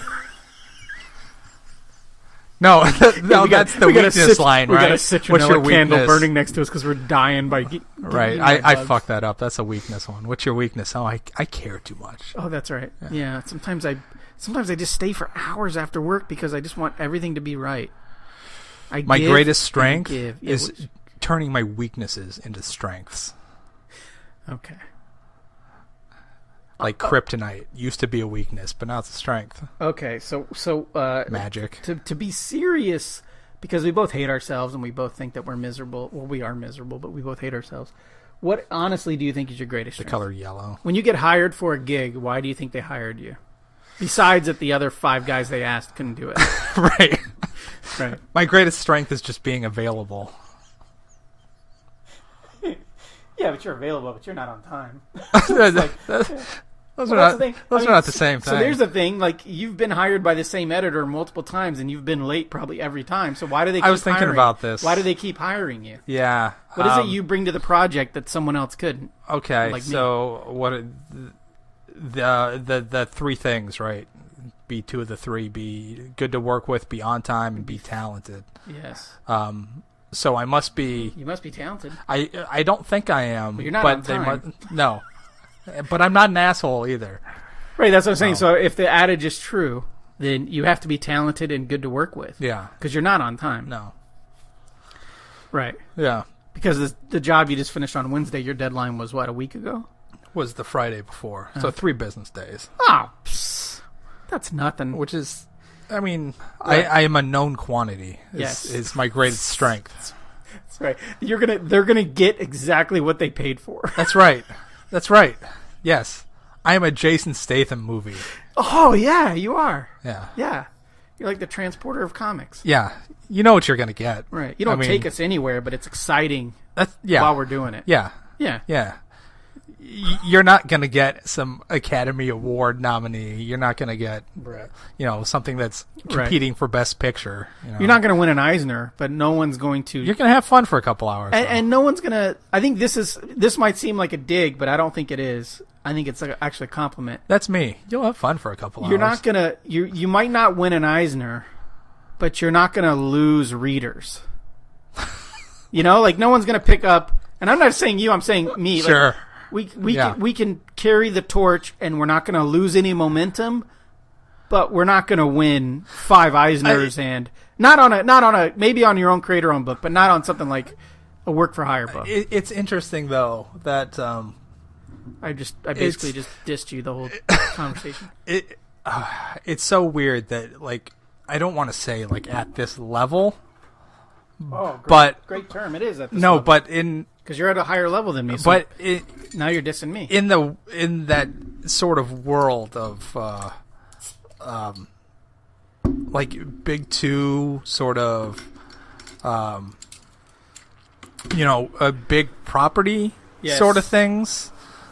No, that's the weakness line, right? We got a What's your citronella candle weakness? burning next to us because we're dying by Right. I fucked that up. That's a weakness one. What's your weakness? Oh, I care too much. Oh, that's right. Yeah. Sometimes I just stay for hours after work because I just want everything to be right. My greatest strength Yeah, is turning my weaknesses into strengths. Okay. Like kryptonite used to be a weakness, but now it's a strength. Okay. So Magic. To be serious, because we both hate ourselves and we both think that we're miserable. Well, we are miserable, but we both hate ourselves. What honestly do you think is your greatest The strength? color yellow. When you get hired for a gig, why do you think they hired you? Besides that the other 5 guys they asked couldn't do it. Right. Right. My greatest strength is just being available. Yeah, but you're available, but you're not on time. Those are not the same thing. So there's the thing, like, you've been hired by the same editor multiple times, and you've been late probably every time. So why do they keep I was thinking hiring? about this. Why do they keep hiring you? Yeah. What is it you bring to the project that someone else couldn't? Okay, like me? so what the 3 things, right? Be 2 of the 3. Be good to work with, be on time, and be talented. Yes. So I must be... You must be talented. I don't think I am. But you're not but on time. No. But I'm not an asshole either. Right, that's what I'm saying. No. So if the adage is true, then you have to be talented and good to work with. Yeah. Because you're not on time. No. Right. Yeah. Because the job you just finished on Wednesday, your deadline was, what, a week ago? Was the Friday before. So 3 business days. Oh, that's nothing. Which is... I mean, Right. I am a known quantity. Yes. Is my greatest strength. That's right. They're gonna get exactly what they paid for. That's right. That's right. Yes. I am a Jason Statham movie. Oh yeah, you are. Yeah. Yeah, you're like the transporter of comics. Yeah. You know what you're going to get. Right. You don't take us anywhere, but it's exciting yeah. while we're doing it. Yeah. Yeah. Yeah. You're not going to get some Academy Award nominee. You're not going to get, something that's competing for Best Picture. You're not going to win an Eisner, but no one's going to. You're going to have fun for a couple hours. And no one's going to. I think this might seem like a dig, but I don't think it is. I think it's actually a compliment. That's me. You'll have fun for a couple hours. You're not going to. You might not win an Eisner, but you're not going to lose readers. You know, like no one's going to pick up. And I'm not saying you. I'm saying me. Sure. Like, we can carry the torch, and we're not going to lose any momentum. But we're not going to win 5 Eisners and not on a maybe on your own creator-owned book, but not on something like a work-for-hire book. It's interesting though that I basically just dissed you the whole conversation. It's so weird that like I don't want to say like at this level. Oh, great, but great term it is at this level. But in because you're at a higher level than me. So but now you're dissing me in that sort of world of like big two sort of a big property sort of things.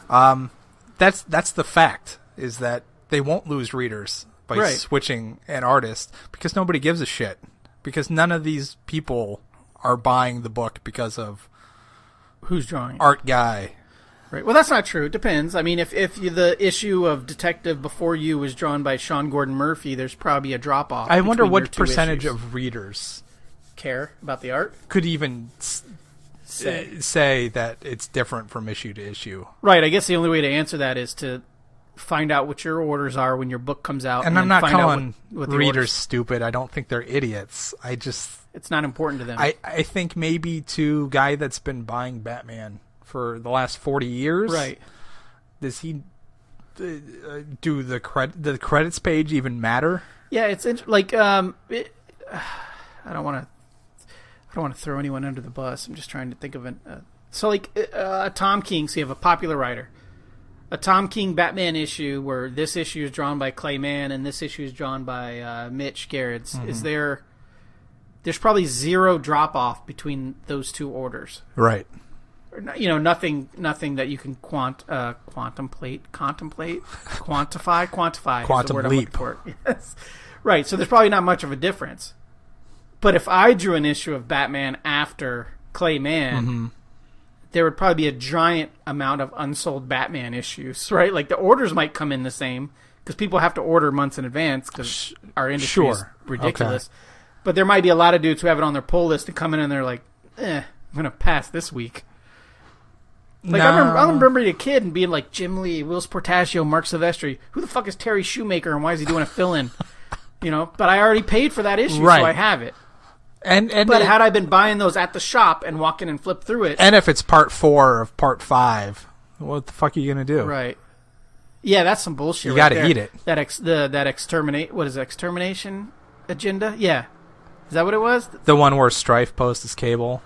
That's the fact is that they won't lose readers by switching an artist because nobody gives a shit. Because none of these people are buying the book because of who's drawing it. Art guy. Right. Well, that's not true. It depends. I mean, if the issue of Detective Before You was drawn by Sean Gordon Murphy, there's probably a drop off. I wonder what percentage of readers care about the art could even say that it's different from issue to issue. Right. I guess the only way to answer that is to find out what your orders are when your book comes out. And I'm not calling readers stupid. I don't think they're idiots. It's not important to them. I think maybe to a guy that's been buying Batman for the last 40 years. Right. Does he do the credits page even matter? Yeah, it's like I don't want to throw anyone under the bus. I'm just trying to think of a Tom King. So you have a popular writer, a Tom King Batman issue where this issue is drawn by Clay Mann and this issue is drawn by Mitch Gerrits. Mm-hmm. There's probably zero drop off between those two orders. Right. You know, nothing that you can quantify. Quantum leap. Yes. Right. So there's probably not much of a difference. But if I drew an issue of Batman after Clay Mann, there would probably be a giant amount of unsold Batman issues, right? Like the orders might come in the same because people have to order months in advance because our industry is ridiculous. Okay. But there might be a lot of dudes who have it on their pull list and come in and they're like, I'm going to pass this week. Like I remember being a kid and being like Jim Lee, Will Portacio, Mark Silvestri. Who the fuck is Terry Shoemaker and why is he doing a fill-in? You know, but I already paid for that issue, so I have it. But had I been buying those at the shop and walking and flip through it, and if it's part 4 of part 5, what the fuck are you gonna do? Right. Yeah, that's some bullshit. You got to eat it. That extermination agenda? Yeah. Is that what it was? The one where Strife posts his cable.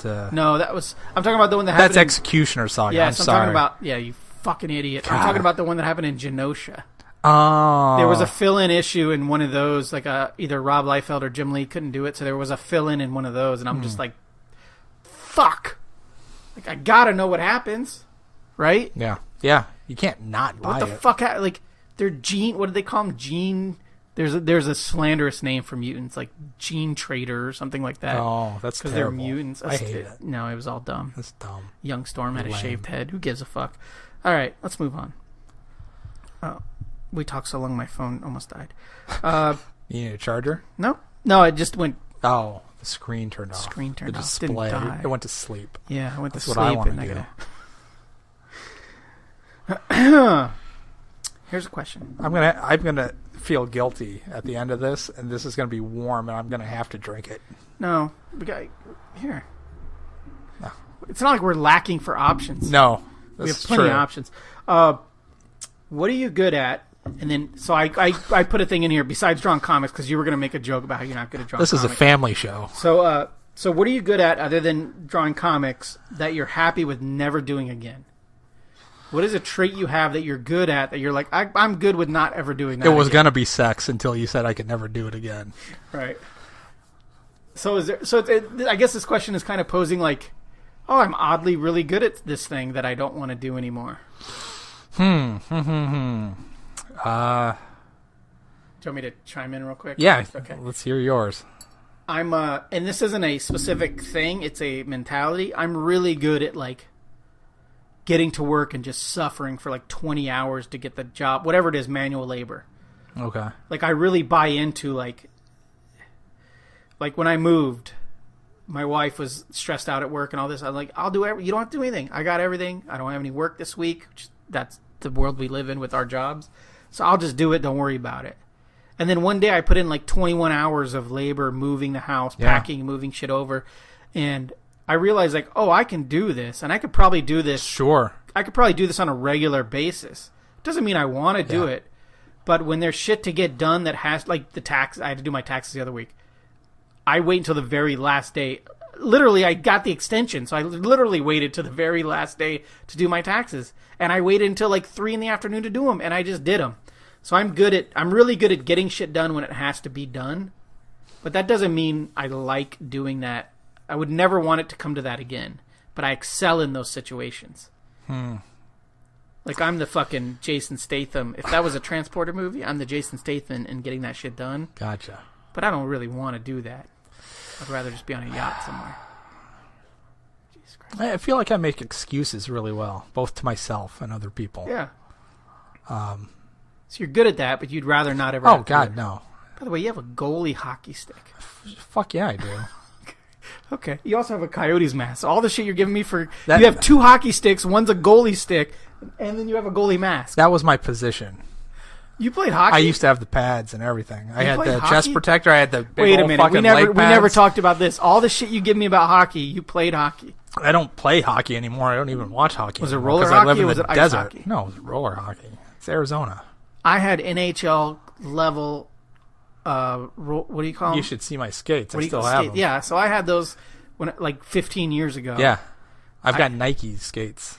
No, I'm talking about the one that happened. That's Executioner Saga. Yes, I'm sorry. talking about. Yeah, you fucking idiot. God. I'm talking about the one that happened in Genosha. Oh. There was a fill-in issue in one of those, like either Rob Liefeld or Jim Lee couldn't do it, so there was a fill-in in one of those, and I'm just like, fuck. Like, I gotta know what happens, right? Yeah. Yeah. You can't not buy it. What the fuck? Like, they're gene. What do they call them? Gene. There's a slanderous name for mutants, like Gene Trader or something like that. Oh, that's terrible. Because they're mutants. I hate it. No, it was all dumb. That's dumb. Young Storm had a shaved head. Who gives a fuck? All right, let's move on. Oh, we talked so long my phone almost died. You need a charger? No, it just went. Oh, the screen turned off. Screen turned off. The display. Didn't die. It went to sleep. Yeah, I went That's to sleep. What I want to do. Here's a question. I'm gonna feel guilty at the end of this, and this is gonna be warm, and I'm gonna have to drink it. No, here. No. It's not like we're lacking for options. No, we have plenty of options. What are you good at? And then, so I put a thing in here besides drawing comics because you were gonna make a joke about how you're not good at drawing. This is a family show. So what are you good at other than drawing comics that you're happy with never doing again? What is a trait you have that you're good at that you're like, I'm good with not ever doing that? It was going to be sex until you said I could never do it again. Right. So I guess this question is kind of posing like, oh, I'm oddly really good at this thing that I don't want to do anymore. Do you want me to chime in real quick? Yeah. Okay. Let's hear yours. I'm and this isn't a specific thing, it's a mentality. I'm really good at like getting to work and just suffering for like 20 hours to get the job, whatever it is, manual labor. Okay. Like I really buy into like like when I moved, my wife was stressed out at work and all this. I'm like, I'll do you don't have to do anything. I got everything. I don't have any work this week. That's the world we live in with our jobs. So I'll just do it. Don't worry about it. And then one day I put in like 21 hours of labor moving the house, packing, moving shit over. And I realized like, oh, I can do this. And I could probably do this. Sure. I could probably do this on a regular basis. Doesn't mean I want to do it. But when there's shit to get done that has, like the tax, I had to do my taxes the other week. I wait until the very last day. Literally, I got the extension. So I literally waited to the very last day to do my taxes. And I waited until like 3 p.m. to do them. And I just did them. So I'm really good at getting shit done when it has to be done. But that doesn't mean I like doing that. I would never want it to come to that again. But I excel in those situations. Like I'm the fucking Jason Statham. If that was a Transporter movie, I'm the Jason Statham in getting that shit done. Gotcha. But I don't really want to do that. I'd rather just be on a yacht somewhere. Jesus Christ. I feel like I make excuses really well, both to myself and other people. Yeah. So you're good at that, but you'd rather not ever. Oh, God, no. By the way, you have a goalie hockey stick. Fuck yeah, I do. Okay. You also have a Coyotes mask. So all the shit you're giving me for... you have 2 hockey sticks, one's a goalie stick, and then you have a goalie mask. That was my position. You played hockey? I used to have the pads and everything. I had the hockey? chest protector. I had the big Wait a old minute. fucking We never leg pads. talked about this. All the shit you give me about hockey, you played hockey. I don't play hockey anymore. I don't even watch hockey Was it anymore, roller 'cause hockey I live or in was the it ice desert. hockey? No, it was roller hockey. It's Arizona. I had NHL level... what do you call them? You should see my skates. What I do you still call have skate? them. Yeah, so I had those when like 15 years ago. Yeah. I've got Nike skates.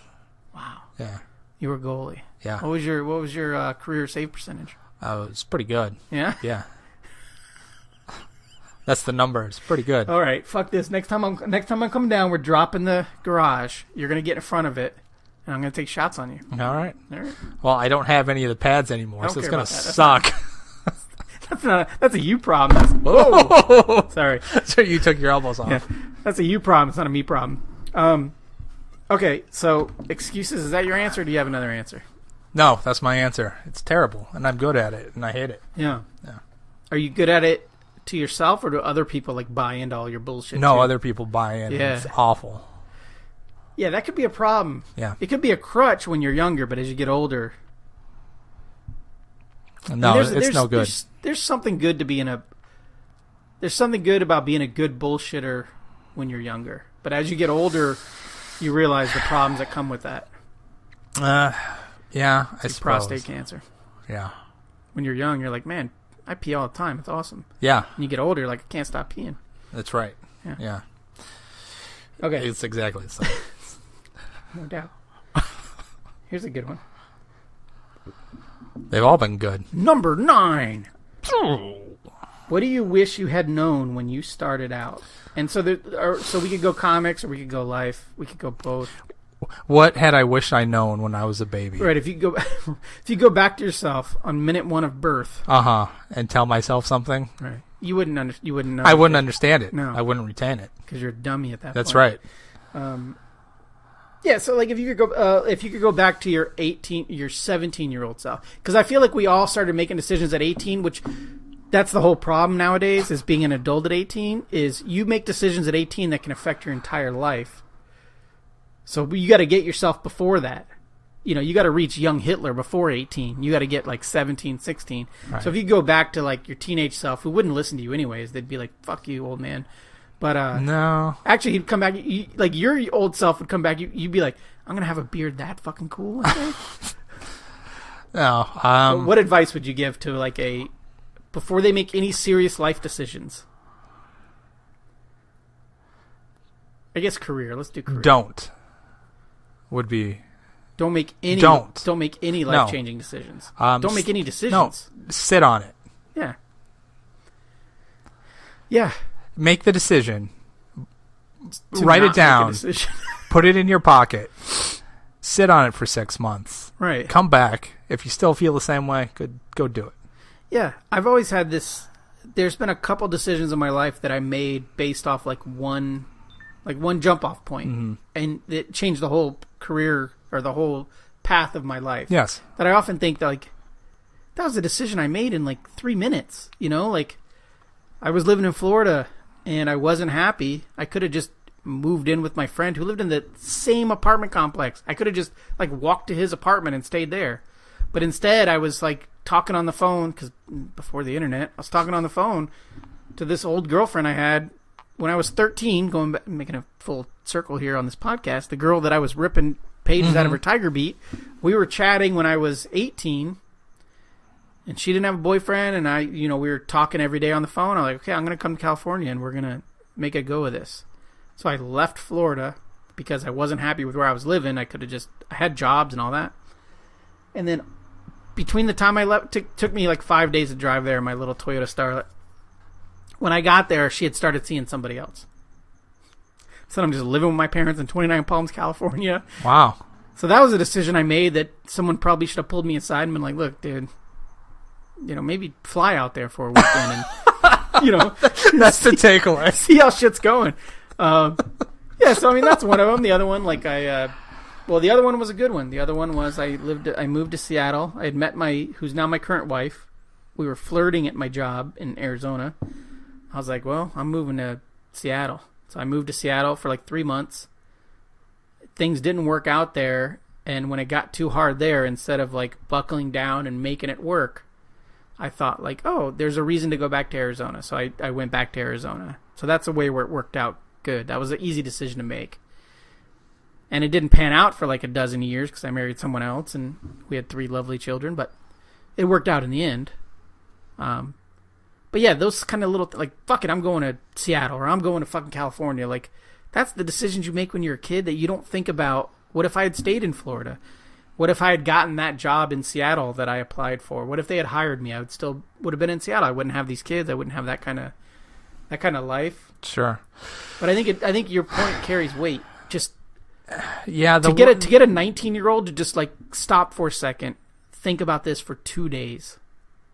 Wow. Yeah. You were goalie. Yeah. What was your career save percentage? It's pretty good. Yeah? Yeah. That's the number. It's pretty good. All right, fuck this. Next time I come down, we're dropping the garage. You're going to get in front of it, and I'm going to take shots on you. All right. All right. Well, I don't have any of the pads anymore, I don't so it's care going about to that. suck. That's a you problem. Whoa. Sorry. So you took your elbows off. Yeah. That's a you problem. It's not a me problem. Okay, so excuses. Is that your answer, or do you have another answer? No, that's my answer. It's terrible, and I'm good at it, and I hate it. Yeah. Yeah. Are you good at it to yourself, or do other people like buy into all your bullshit? No, too? other people buy in. Yeah. It's awful. Yeah, that could be a problem. Yeah. It could be a crutch when you're younger, but as you get older... No, it's no good. There's something good to being a... There's something good about being a good bullshitter when you're younger. But as you get older, you realize the problems that come with that. Yeah, I suppose. Prostate cancer. Yeah. When you're young, you're like, man, I pee all the time. It's awesome. Yeah. And you get older, you're like, I can't stop peeing. That's right. Yeah. Yeah. Okay. It's exactly the same. No doubt. Here's a good one. They've all been good. Number 9. What do you wish you had known when you started out? And so we could go comics or we could go life. We could go both. What had I wished I known when I was a baby? Right. If you go back to yourself on minute 1 of birth. And tell myself something. Right. You wouldn't know. I wouldn't understand it. No. I wouldn't retain it. Because you're a dummy at that point. That's right. Yeah, so like if you could go back to your 17-year-old self, because I feel like we all started making decisions at 18, which that's the whole problem nowadays. Is being an adult at 18 is you make decisions at 18 that can affect your entire life. So you got to get yourself before that. You know, you got to reach young Hitler before 18. You got to get like 17, 16. Right. So if you go back to like your teenage self, who wouldn't listen to you anyways, they'd be like, "Fuck you, old man." But no, actually, he'd come back. Like your old self would come back. You'd be like, "I'm gonna have a beard that fucking cool." No. What advice would you give to like before they make any serious life decisions? I guess career. Let's do career. Don't make any life-changing decisions. Don't make any decisions. No, sit on it. Yeah. Yeah. Make the decision. Write it down. Put it in your pocket. Sit on it for 6 months. Right. Come back. If you still feel the same way, go do it. Yeah. I've always had this. There's been a couple decisions in my life that I made based off like one jump-off point. Mm-hmm. And it changed the whole career or the whole path of my life. Yes. That I often think that like that was a decision I made in like 3 minutes. You know, like I was living in Florida and I wasn't happy. I could have just moved in with my friend who lived in the same apartment complex. I could have just like walked to his apartment and stayed there. But instead, I was like talking on the phone, because before the internet, I was talking on the phone to this old girlfriend I had when I was 13, going back, making a full circle here on this podcast. The girl that I was ripping pages out of her Tiger Beat. We were chatting when I was 18, and she didn't have a boyfriend, and we were talking every day on the phone. I was like, okay, I'm going to come to California, and we're going to make a go of this. So I left Florida because I wasn't happy with where I was living. I had jobs and all that. And then between the time I left, took me like 5 days to drive there in my little Toyota Starlet. When I got there, she had started seeing somebody else. So I'm just living with my parents in 29 Palms, California. Wow. So that was a decision I made that someone probably should have pulled me aside and been like, look, dude, maybe fly out there for a weekend and, That's the takeaway. See how shit's going. Yeah, so I mean, that's one of them. The other one, the other one was a good one. The other one was I moved to Seattle. I had met who's now my current wife. We were flirting at my job in Arizona. I was like, well, I'm moving to Seattle. So I moved to Seattle for like 3 months. Things didn't work out there, and when it got too hard there, instead of like buckling down and making it work, I thought like, oh, there's a reason to go back to Arizona. So I went back to Arizona. So that's a way where it worked out good. That was an easy decision to make. And it didn't pan out for like a dozen years because I married someone else and we had 3 lovely children, but it worked out in the end. But yeah, those kind of little, like, fuck it, I'm going to Seattle or I'm going to fucking California. Like, that's the decisions you make when you're a kid that you don't think about. What if I had stayed in Florida? What if I had gotten that job in Seattle that I applied for? What if they had hired me? I would have been in Seattle. I wouldn't have these kids. I wouldn't have that kind of life. Sure. But I think your point carries weight. Just yeah, to get a 19-year-old to just like stop for a second, think about this for 2 days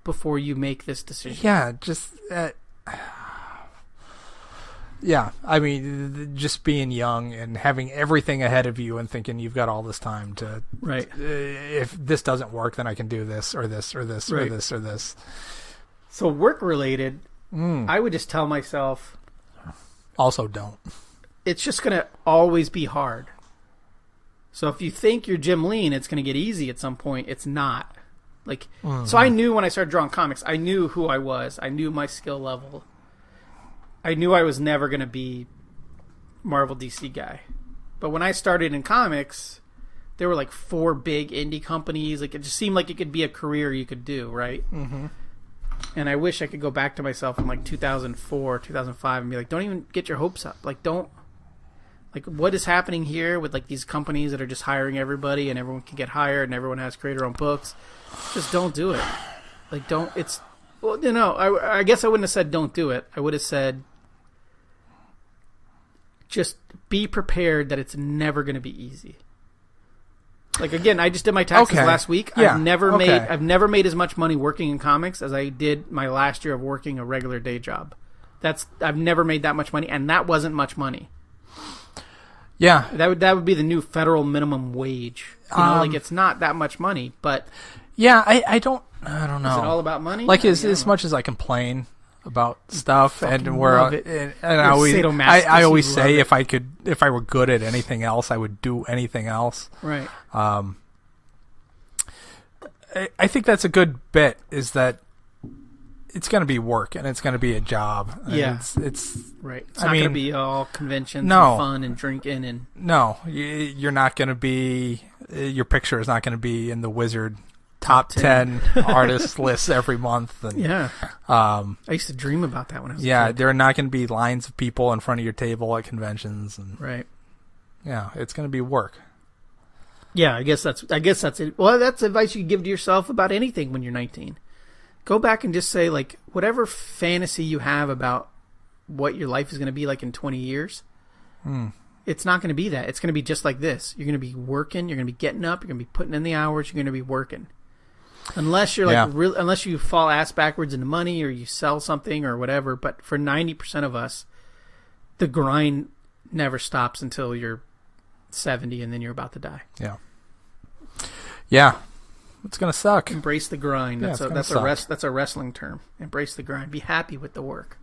before you make this decision. Yeah, just yeah. I mean, just being young and having everything ahead of you and thinking you've got all this time to. Right. If this doesn't work, then I can do this or this or this or this or this. So work related, I would just tell myself. Also, don't. It's just going to always be hard. So if you think you're Jim Lean, it's going to get easy at some point. It's not. Like, so I knew when I started drawing comics, I knew who I was. I knew my skill level. I knew I was never going to be Marvel DC guy. But when I started in comics, there were like 4 big indie companies. Like, it just seemed like it could be a career you could do, right? Mm-hmm. And I wish I could go back to myself in like 2004, 2005 and be like, don't even get your hopes up. Like, don't. Like, what is happening here with like these companies that are just hiring everybody and everyone can get hired and everyone has creator-owned books? Just don't do it. Like, don't. It's, well, I guess I wouldn't have said don't do it. I would have said just be prepared that it's never going to be easy. Like, again, I just did my taxes last week. Yeah. I've never made as much money working in comics as I did my last year of working a regular day job. I've never made that much money, and that wasn't much money. Yeah, that would be the new federal minimum wage. Like, it's not that much money, but yeah, I don't know. Is it all about money? Like, as much as I complain about stuff and where I always say if I were good at anything else, I would do anything else. Right. I think that's a good bit. Is that it's going to be work and it's going to be a job. Yeah, it's right. It's not going to be all conventions and fun and drinking and no. You're not going to be. Your picture is not going to be in the Wizard top 10 artist lists every month. And, yeah. I used to dream about that when I was a kid. There are not going to be lines of people in front of your table at conventions. And, right. Yeah, it's going to be work. Yeah, I guess that's it. Well, that's advice you give to yourself about anything when you're 19. Go back and just say, like, whatever fantasy you have about what your life is going to be like in 20 years, it's not going to be that. It's going to be just like this. You're going to be working. You're going to be getting up. You're going to be putting in the hours. You're going to be working. Unless you're unless you fall ass backwards into money or you sell something or whatever. But for 90% of us, the grind never stops until you're 70 and then you're about to die. Yeah. Yeah. It's gonna suck. Embrace the grind. That's a wrestling term. Embrace the grind. Be happy with the work.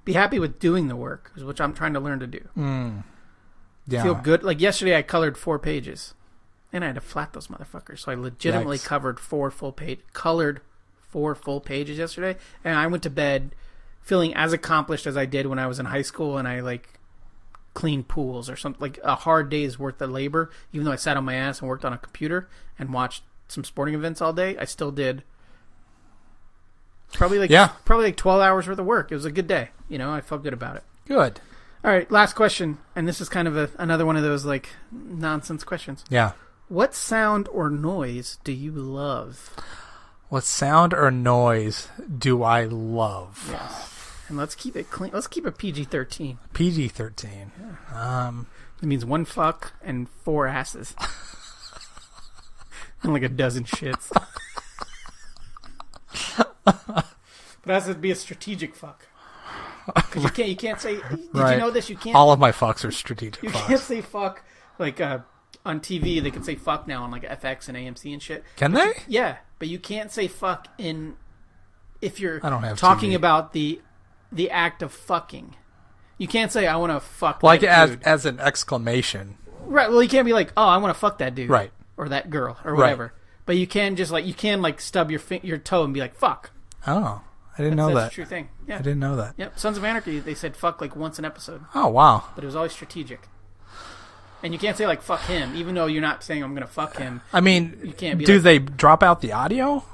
be happy with doing the work, which I'm trying to learn to do. Yeah. Feel good. Like yesterday, I colored 4 pages, and I had to flat those motherfuckers. So I legitimately colored 4 full pages yesterday, and I went to bed feeling as accomplished as I did when I was in high school, and I like cleaned pools or something, like a hard day's worth of labor. Even though I sat on my ass and worked on a computer and watched some sporting events all day, I still did probably like 12 hours worth of work. It was a good day. I felt good about it. Good. All right, last question, and this is kind of another one of those like nonsense questions. Yeah. What sound or noise do you love? What sound or noise do I love? Yes. And let's keep it clean. Let's keep it PG-13. PG-13. Yeah. It means 1 fuck and 4 asses. And like a dozen shits. But it has to be a strategic fuck. Because you can't say. Did you know this? You can't. All of my fucks are strategic. You fucks. can't say fuck like on TV. They can say fuck now on like FX and AMC and shit. Can they? Yeah, but you can't say fuck if you're I don't have talking TV. about the act of fucking. You can't say I want to fuck like that dude. as an exclamation. Right. Well, you can't be like, oh, I want to fuck that dude. Right. Or that girl or whatever. Right. But you can just like stub your toe and be like fuck. Oh. I didn't know that. That's a true thing. Yeah. I didn't know that. Yep. Sons of Anarchy, they said fuck like once an episode. Oh, wow. But it was always strategic. And you can't say like fuck him, even though you're not saying I'm going to fuck him. I mean, you can't be do like, they drop out the audio?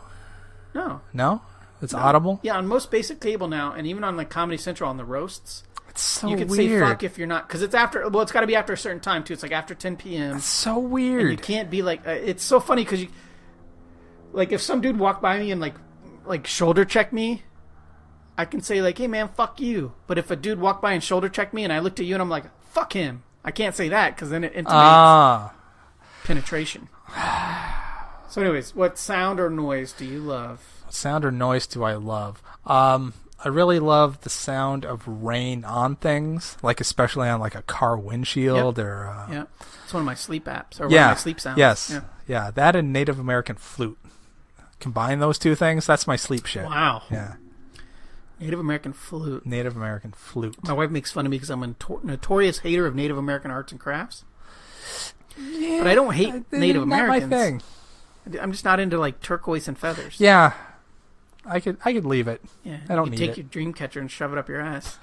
No. No? It's audible? Yeah, on most basic cable now, and even on like Comedy Central on the roasts. It's so you can weird. say fuck if you're not, because it's after, well, it's got to be after a certain time too. It's like after 10 p.m. It's so weird. And you can't be like, it's so funny because you, like if some dude walked by me and like shoulder checked me, I can say like, hey man, fuck you. But if a dude walked by and shoulder checked me and I looked at you and I'm like, fuck him, I can't say that because then it intimates penetration. So anyways, what sound or noise do you love? What sound or noise do I love? I really love the sound of rain on things, like especially on like a car windshield or... yeah, it's one of my sleep apps, or one of my sleep sounds. Yes, yeah, that and Native American flute. Combine those two things, that's my sleep shit. Wow. Yeah. Native American flute. Native American flute. My wife makes fun of me because I'm a notorious hater of Native American arts and crafts. Yeah, but I don't hate Native Americans. Not my thing. I'm just not into like turquoise and feathers. Yeah. I could leave it. Yeah, I don't need take it. your dream catcher and shove it up your ass.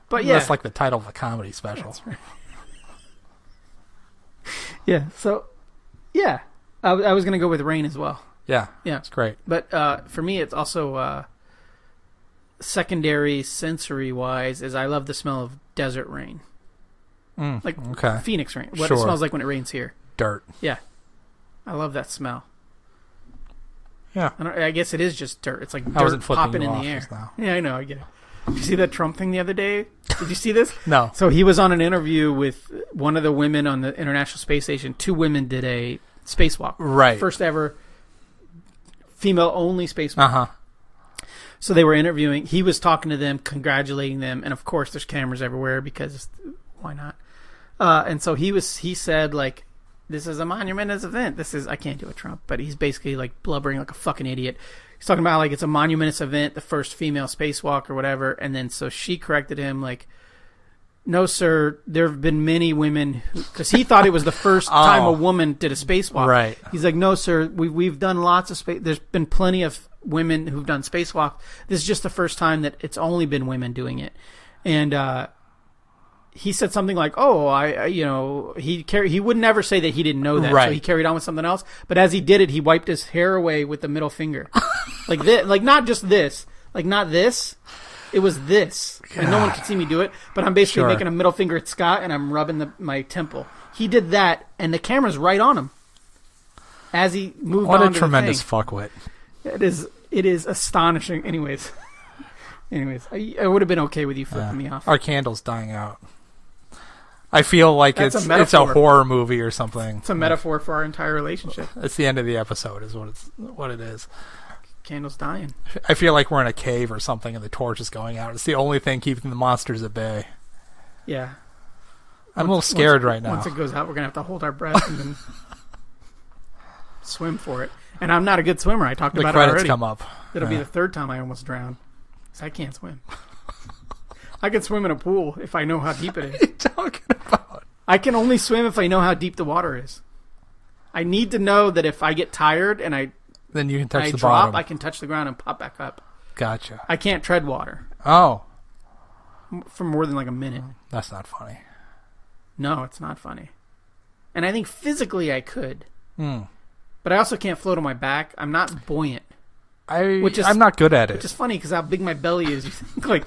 But yeah, that's like the title of a comedy special. That's right. Yeah. So, yeah, I was gonna go with rain as well. Yeah. Yeah, it's great. But for me, it's also secondary sensory wise. Is I love the smell of desert rain, like Phoenix rain. What it smells like when it rains here. Dirt. Yeah, I love that smell. Yeah, I guess it is just dirt. It's like dirt popping in the air. Yeah, I know. I get it. Did you see that Trump thing the other day? Did you see this? No. So he was on an interview with one of the women on the International Space Station. 2 women did a spacewalk. Right. First ever female-only spacewalk. Uh-huh. So they were interviewing. He was talking to them, congratulating them. And, of course, there's cameras everywhere because why not? And so he said, like, this is a monumentous event. I can't do a Trump, but he's basically like blubbering like a fucking idiot. He's talking about like it's a monumentous event, the first female spacewalk or whatever. And then so she corrected him like, no, sir, there have been many women because he thought it was the first time a woman did a spacewalk. Right. He's like, no, sir, we've done lots of space. There's been plenty of women who've done spacewalk. This is just the first time that it's only been women doing it. And, he said something like, "Oh, he would never say that he didn't know that." Right. So he carried on with something else. But as he did it, he wiped his hair away with the middle finger, like this, like not just this, like not this. It was this, and no one could see me do it. But I'm basically making a middle finger at Scott, and I'm rubbing my temple. He did that, and the camera's right on him as he moved on. What a tremendous fuckwit! It is astonishing. Anyways, I would have been okay with you flipping me off. Our candle's dying out. I feel like it's a horror movie or something. It's a metaphor for our entire relationship. It's the end of the episode is what it is. Candle's dying. I feel like we're in a cave or something and the torch is going out. It's the only thing keeping the monsters at bay. Yeah. I'm a little scared right now. Once it goes out, we're going to have to hold our breath and then swim for it. And I'm not a good swimmer. I talked The about it credits already. come up. It'll be the third time I almost drowned. 'Cause I can't swim. I can swim in a pool if I know how deep it is. What are you talking about? I can only swim if I know how deep the water is. I need to know that if I get tired and Then you can touch the drop, bottom. I can touch the ground and pop back up. Gotcha. I can't tread water Oh, for more than like a minute. that's not funny. No, it's not funny. And I think physically I could. Hmm. But I also can't float on my back. I'm not buoyant. I'm not good at it. Which is funny because how big my belly is. You think like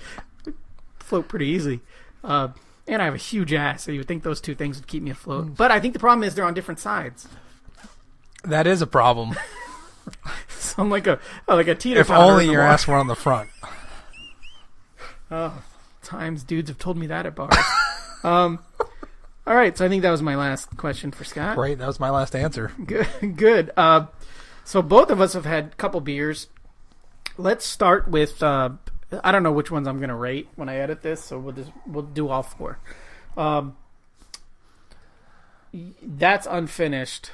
float pretty easily. And I have a huge ass, so you would think those two things would keep me afloat. But I think the problem is they're on different sides. That is a problem. So I'm like a teeter. If only your ass were on the front. Oh, times dudes have told me that at bars. All right, so I think that was my last question for Scott. Great, that was my last answer. Good. So both of us have had a couple beers. Let's start with. I don't know which ones I'm going to rate when I edit this, so we'll do all four. That's unfinished.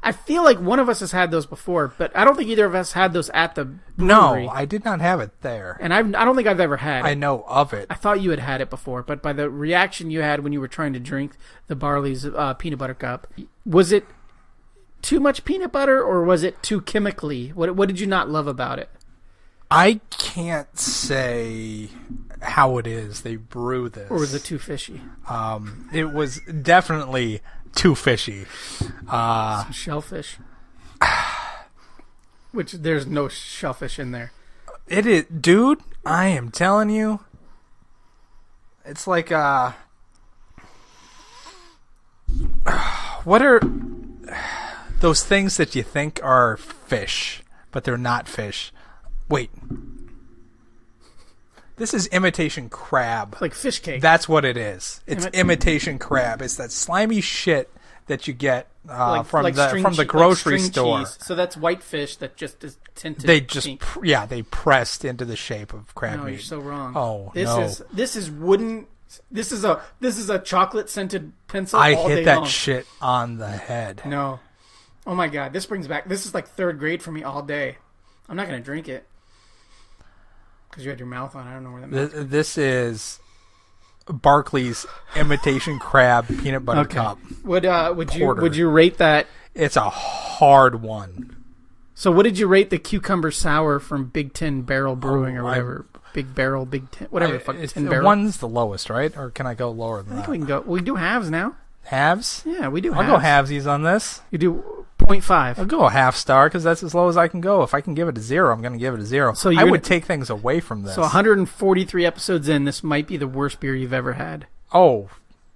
I feel like one of us has had those before, but I don't think either of us had those at the brewery. No, I did not have it there. And I don't think I've ever had it. I know of it. I thought you had it before, but by the reaction you had when you were trying to drink the Barley's peanut butter cup, was it too much peanut butter or was it too chemically? What did you not love about it? I can't say how it is they brew this. Or was it too fishy? It was definitely too fishy. Some shellfish. Which there's no shellfish in there. It is, dude, I am telling you. It's like, what are those things that you think are fish, but they're not fish? Wait. This is imitation crab. It's like fish cake. That's what it is. It's imitation crab. It's that slimy shit that you get from the grocery store. Cheese. So that's white fish that just is tinted. They just pink. they pressed into the shape of crab No, meat. you're so wrong. Oh, This is wooden. This is a chocolate scented pencil. I all hit day that long. shit on the head. No. Oh my god, this brings back. This is like third grade for me all day. I'm not gonna drink it because you had your mouth on. I don't know where that mouth. This is Barclay's imitation crab peanut butter cup. Would Porter. you rate that? It's a hard one. So what did you rate the cucumber sour from Big Ten Barrel Brewing or whatever? Big Barrel, Big Ten, whatever the fuck. 10 Barrel. One's the lowest, right? Or can I go lower than I think that? we can go. We do halves now. Halves? Yeah, we do. I'll go halvesies on this. You do 0.5. I'll go a half star because that's as low as I can go. If I can give it a 0, I'm going to give it a 0. So I would take things away from this. So 143 episodes in, this might be the worst beer you've ever had. Oh,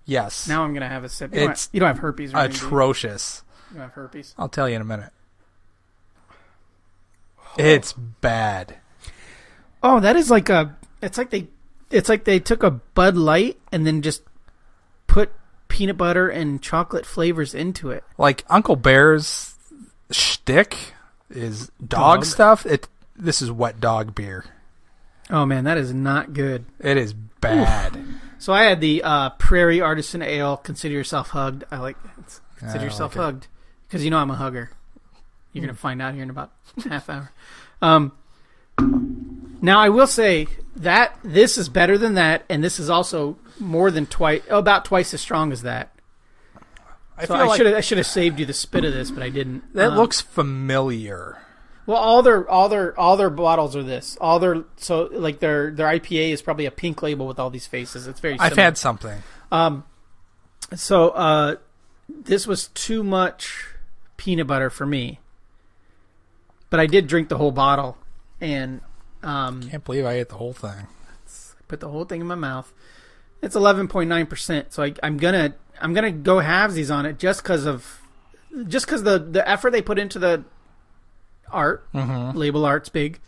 yes. Now I'm going to have a sip. You It's don't have herpes, right? atrocious. You don't have herpes. I'll tell you in a minute. It's bad. Oh, that is like a. It's like they took a Bud Light and then just put peanut butter and chocolate flavors into it. Like Uncle Bear's shtick is dog stuff. This is wet dog beer. Oh man, that is not good. It is bad. Oof. So I had the Prairie Artisan Ale. Consider yourself hugged. Consider yourself hugged because you know I'm a hugger. You're gonna find out here in about a half hour. Now I will say that this is better than that, and this is also more than about twice as strong as that. I should have saved you the spit of this, but I didn't. That looks familiar. Well, all their bottles are this. Their IPA is probably a pink label with all these faces. It's very similar. I've had something. So this was too much peanut butter for me. But I did drink the whole bottle, and can't believe I ate the whole thing. Put the whole thing in my mouth. It's 11.9%. So I'm gonna go halvesies on it just because the effort they put into the art. Mm-hmm. Label art's big,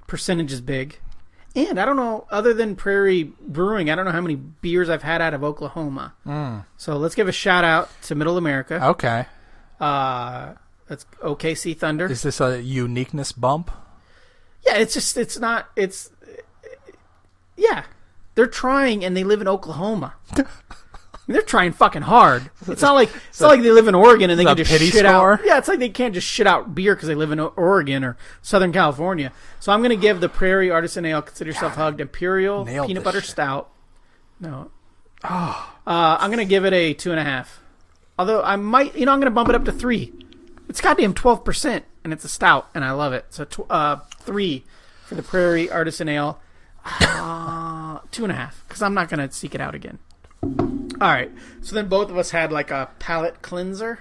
percentage is big, and I don't know. Other than Prairie Brewing, I don't know how many beers I've had out of Oklahoma. So let's give a shout out to Middle America. Okay. That's OKC Thunder. Is this a uniqueness bump? Yeah, yeah. They're trying, and they live in Oklahoma. They're trying fucking hard. It's not like they live in Oregon and they can just shit out. Yeah, it's like they can't just shit out beer because they live in Oregon or Southern California. So I'm going to give the Prairie Artisan Ale, Consider Yourself Hugged, Imperial Peanut Butter Stout. No. I'm going to give it a 2.5. Although I might, I'm going to bump it up to 3. It's goddamn 12%, and it's a stout, and I love it. So 3 for the Prairie Artisan Ale. 2.5, because I'm not going to seek it out again. All right. So then both of us had like a palate cleanser.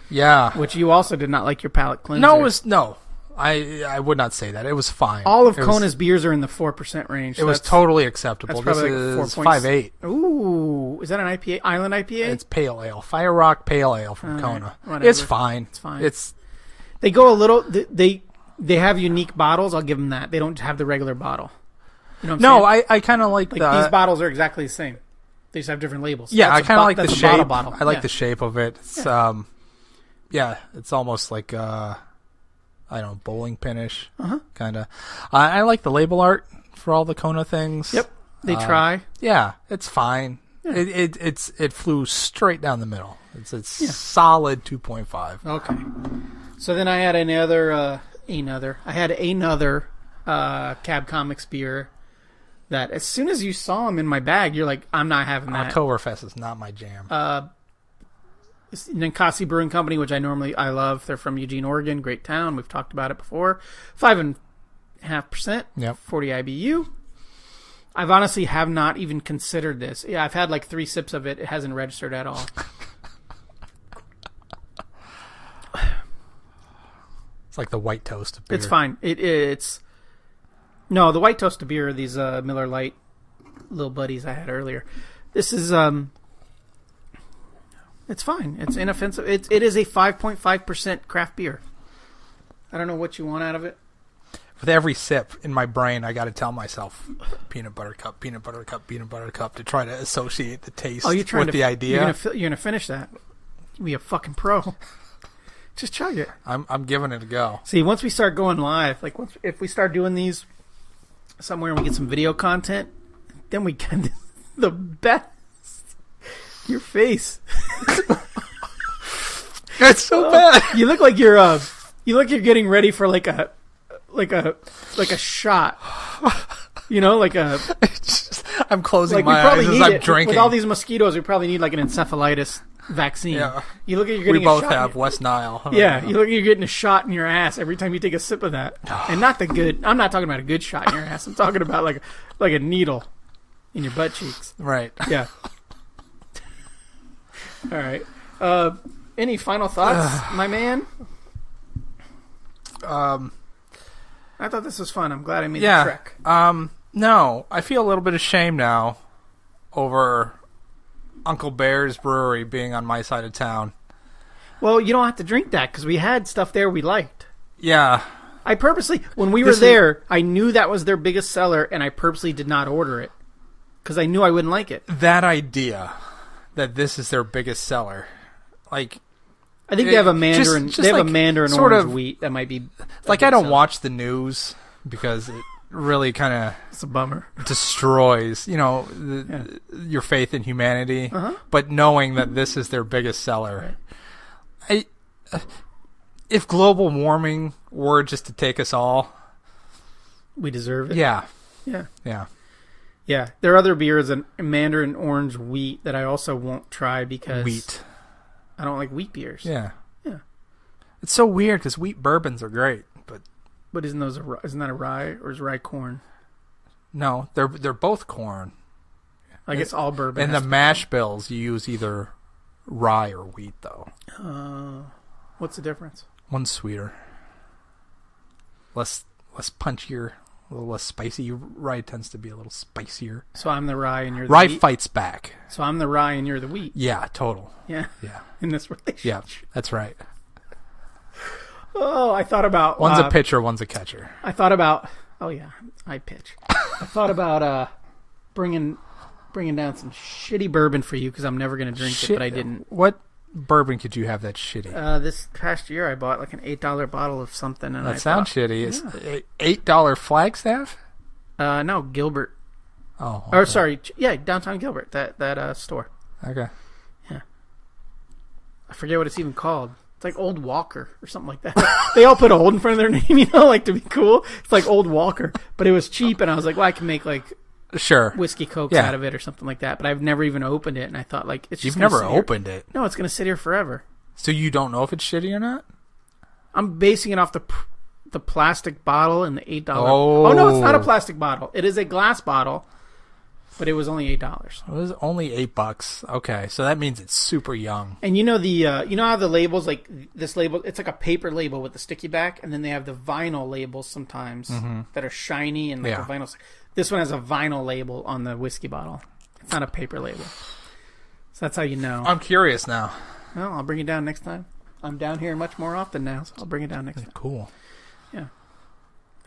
Yeah. Which you also did not like your palate cleanser. No. I would not say that. It was fine. All of Kona's beers are in the 4% range. It was totally acceptable. This is 5.8. Ooh, is that an IPA? Island IPA? It's pale ale. Fire Rock Pale Ale from Kona. Whatever. It's fine. It's fine. They go a little. They have unique bottles. I'll give them that. They don't have the regular bottle. You know what I'm saying? I kind of like these bottles are exactly the same. They just have different labels. Yeah, I kind of like the shape. Bottle. I like the shape of it. It's it's almost like I don't know, bowling pinish kind of. I like the label art for all the Kona things. Yep, they try. Yeah, it's fine. Yeah. It flew straight down the middle. It's solid 2.5. Okay, so then I had another Cab Comics beer. That as soon as you saw them in my bag, you're like, I'm not having that. Oktoberfest is not my jam. Ninkasi Brewing Company, which I love. They're from Eugene, Oregon. Great town. We've talked about it before. 5.5%. Yep. 40 IBU. I've honestly have not even considered this. Yeah, I've had like 3 sips of it. It hasn't registered at all. It's like the white toast of beer. It's fine. It's... No, the white toast of beer are these Miller Lite little buddies I had earlier. This is it's fine. It's inoffensive. It is a 5.5% craft beer. I don't know what you want out of it. With every sip in my brain, I got to tell myself peanut butter cup, peanut butter cup, peanut butter cup to try to associate the taste with the idea. You're gonna finish that. Be a fucking pro. Just chug it. I'm giving it a go. See, once we start going live, if we start doing these somewhere and we get some video content, then we can the best. Your face. It's so bad. You look like you're getting ready for like a shot. I'm closing my eyes as I'm drinking. With all these mosquitoes, we probably need like an encephalitis vaccine. Yeah. You look like you're getting we both have West Nile. Yeah, you look like you're getting a shot in your ass every time you take a sip of that. And not the good. I'm not talking about a good shot in your ass. I'm talking about like a needle in your butt cheeks. Right. Yeah. All right. Any final thoughts, my man? I thought this was fun. I'm glad I made the trek. No, I feel a little bit of shame now over Uncle Bear's Brewery being on my side of town. Well, you don't have to drink that because we had stuff there we liked. Yeah. I purposely, when we were there, I knew that was their biggest seller, and I purposely did not order it because I knew I wouldn't like it. That idea that this is their biggest seller, like, I think they have a Mandarin. They have a Mandarin orange wheat that might be like I don't watch the news because it really kind of it's a bummer destroys your faith in humanity. But knowing that this is their biggest seller, right. If global warming were just to take us all, we deserve it. Yeah. There are other beers, a Mandarin orange wheat that I also won't try because wheat. I don't like wheat beers. Yeah. It's so weird because wheat bourbons are great, but isn't that a rye or is rye corn? No, they're both corn. I guess all bourbon. In the mash bills, you use either rye or wheat, though. What's the difference? One's sweeter, less punchier, a little less spicy. Rye tends to be a little spicier. So I'm the rye and you're the rye wheat? Fights back. So I'm the rye and you're the wheat. Yeah, total. Yeah. In this relationship. Yeah, that's right. Oh, I thought about... One's a pitcher, one's a catcher. I thought about... Oh, yeah, I pitch. I thought about bringing down some shitty bourbon for you because I'm never going to drink it, but I didn't. What bourbon could you have that's shitty? This past year, I bought like an $8 bottle of something. And that sounds shitty. Yeah. $8 Flagstaff? No, Gilbert. Oh. Okay. Or sorry, yeah, downtown Gilbert, that store. Okay. I forget what it's even called. It's like Old Walker or something like that. They all put Old in front of their name, you know, like to be cool. It's like Old Walker, but it was cheap, and I was like, well, I can make like whiskey cokes out of it or something like that. But I've never even opened it, and I thought like it's just You've never opened it. No, it's gonna sit here forever. So you don't know if it's shitty or not? I'm basing it off the plastic bottle and the $8. Oh no, it's not a plastic bottle. It is a glass bottle. But it was only $8. It was only $8. Okay, so that means it's super young. And you know you know how the labels, like this label, it's like a paper label with the sticky back, and then they have the vinyl labels sometimes that are shiny and like a vinyl. This one has a vinyl label on the whiskey bottle. It's not a paper label. So that's how you know. I'm curious now. Well, I'll bring it down next time. I'm down here much more often now, so I'll bring it down next time. Cool. Yeah.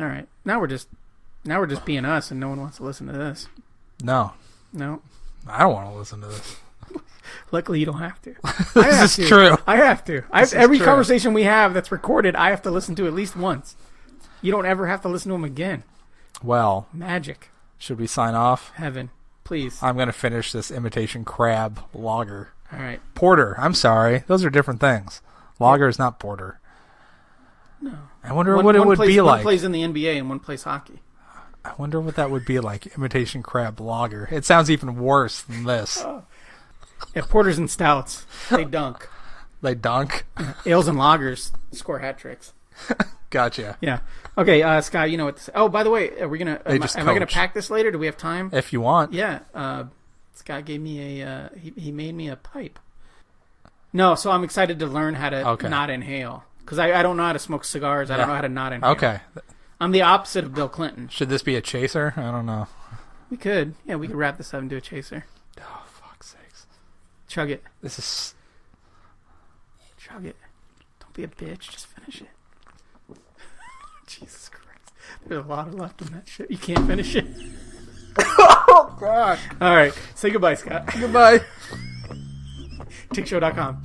All right. Now we're just being us, and no one wants to listen to this. No. I don't want to listen to this. Luckily, you don't have to. This is true. I have to. Every conversation we have that's recorded, I have to listen to at least once. You don't ever have to listen to them again. Well. Magic. Should we sign off? Heaven. Please. I'm going to finish this imitation crab lager. All right. Porter. I'm sorry. Those are different things. Lager is not porter. No. I wonder what it would be like. One plays in the NBA and one plays hockey. I wonder what that would be like, imitation crab lager. It sounds even worse than this. Yeah, porters and stouts, they dunk. They dunk? Ales and lagers score hat tricks. Gotcha. Yeah. Okay, Scott, you know what to say. Oh, by the way, are we gonna? Am I going to pack this later? Do we have time? If you want. Yeah. Scott gave me a. He made me a pipe. No, so I'm excited to learn how to not inhale because I don't know how to smoke cigars. I don't know how to not inhale. Okay. I'm the opposite of Bill Clinton. Should this be a chaser? I don't know. We could. Yeah, we could wrap this up and do a chaser. Oh, fuck's sakes. Chug it. This is... Chug it. Don't be a bitch. Just finish it. Jesus Christ. There's a lot left in that shit. You can't finish it. Oh, God. All right. Say goodbye, Scott. Goodbye. TickShow.com.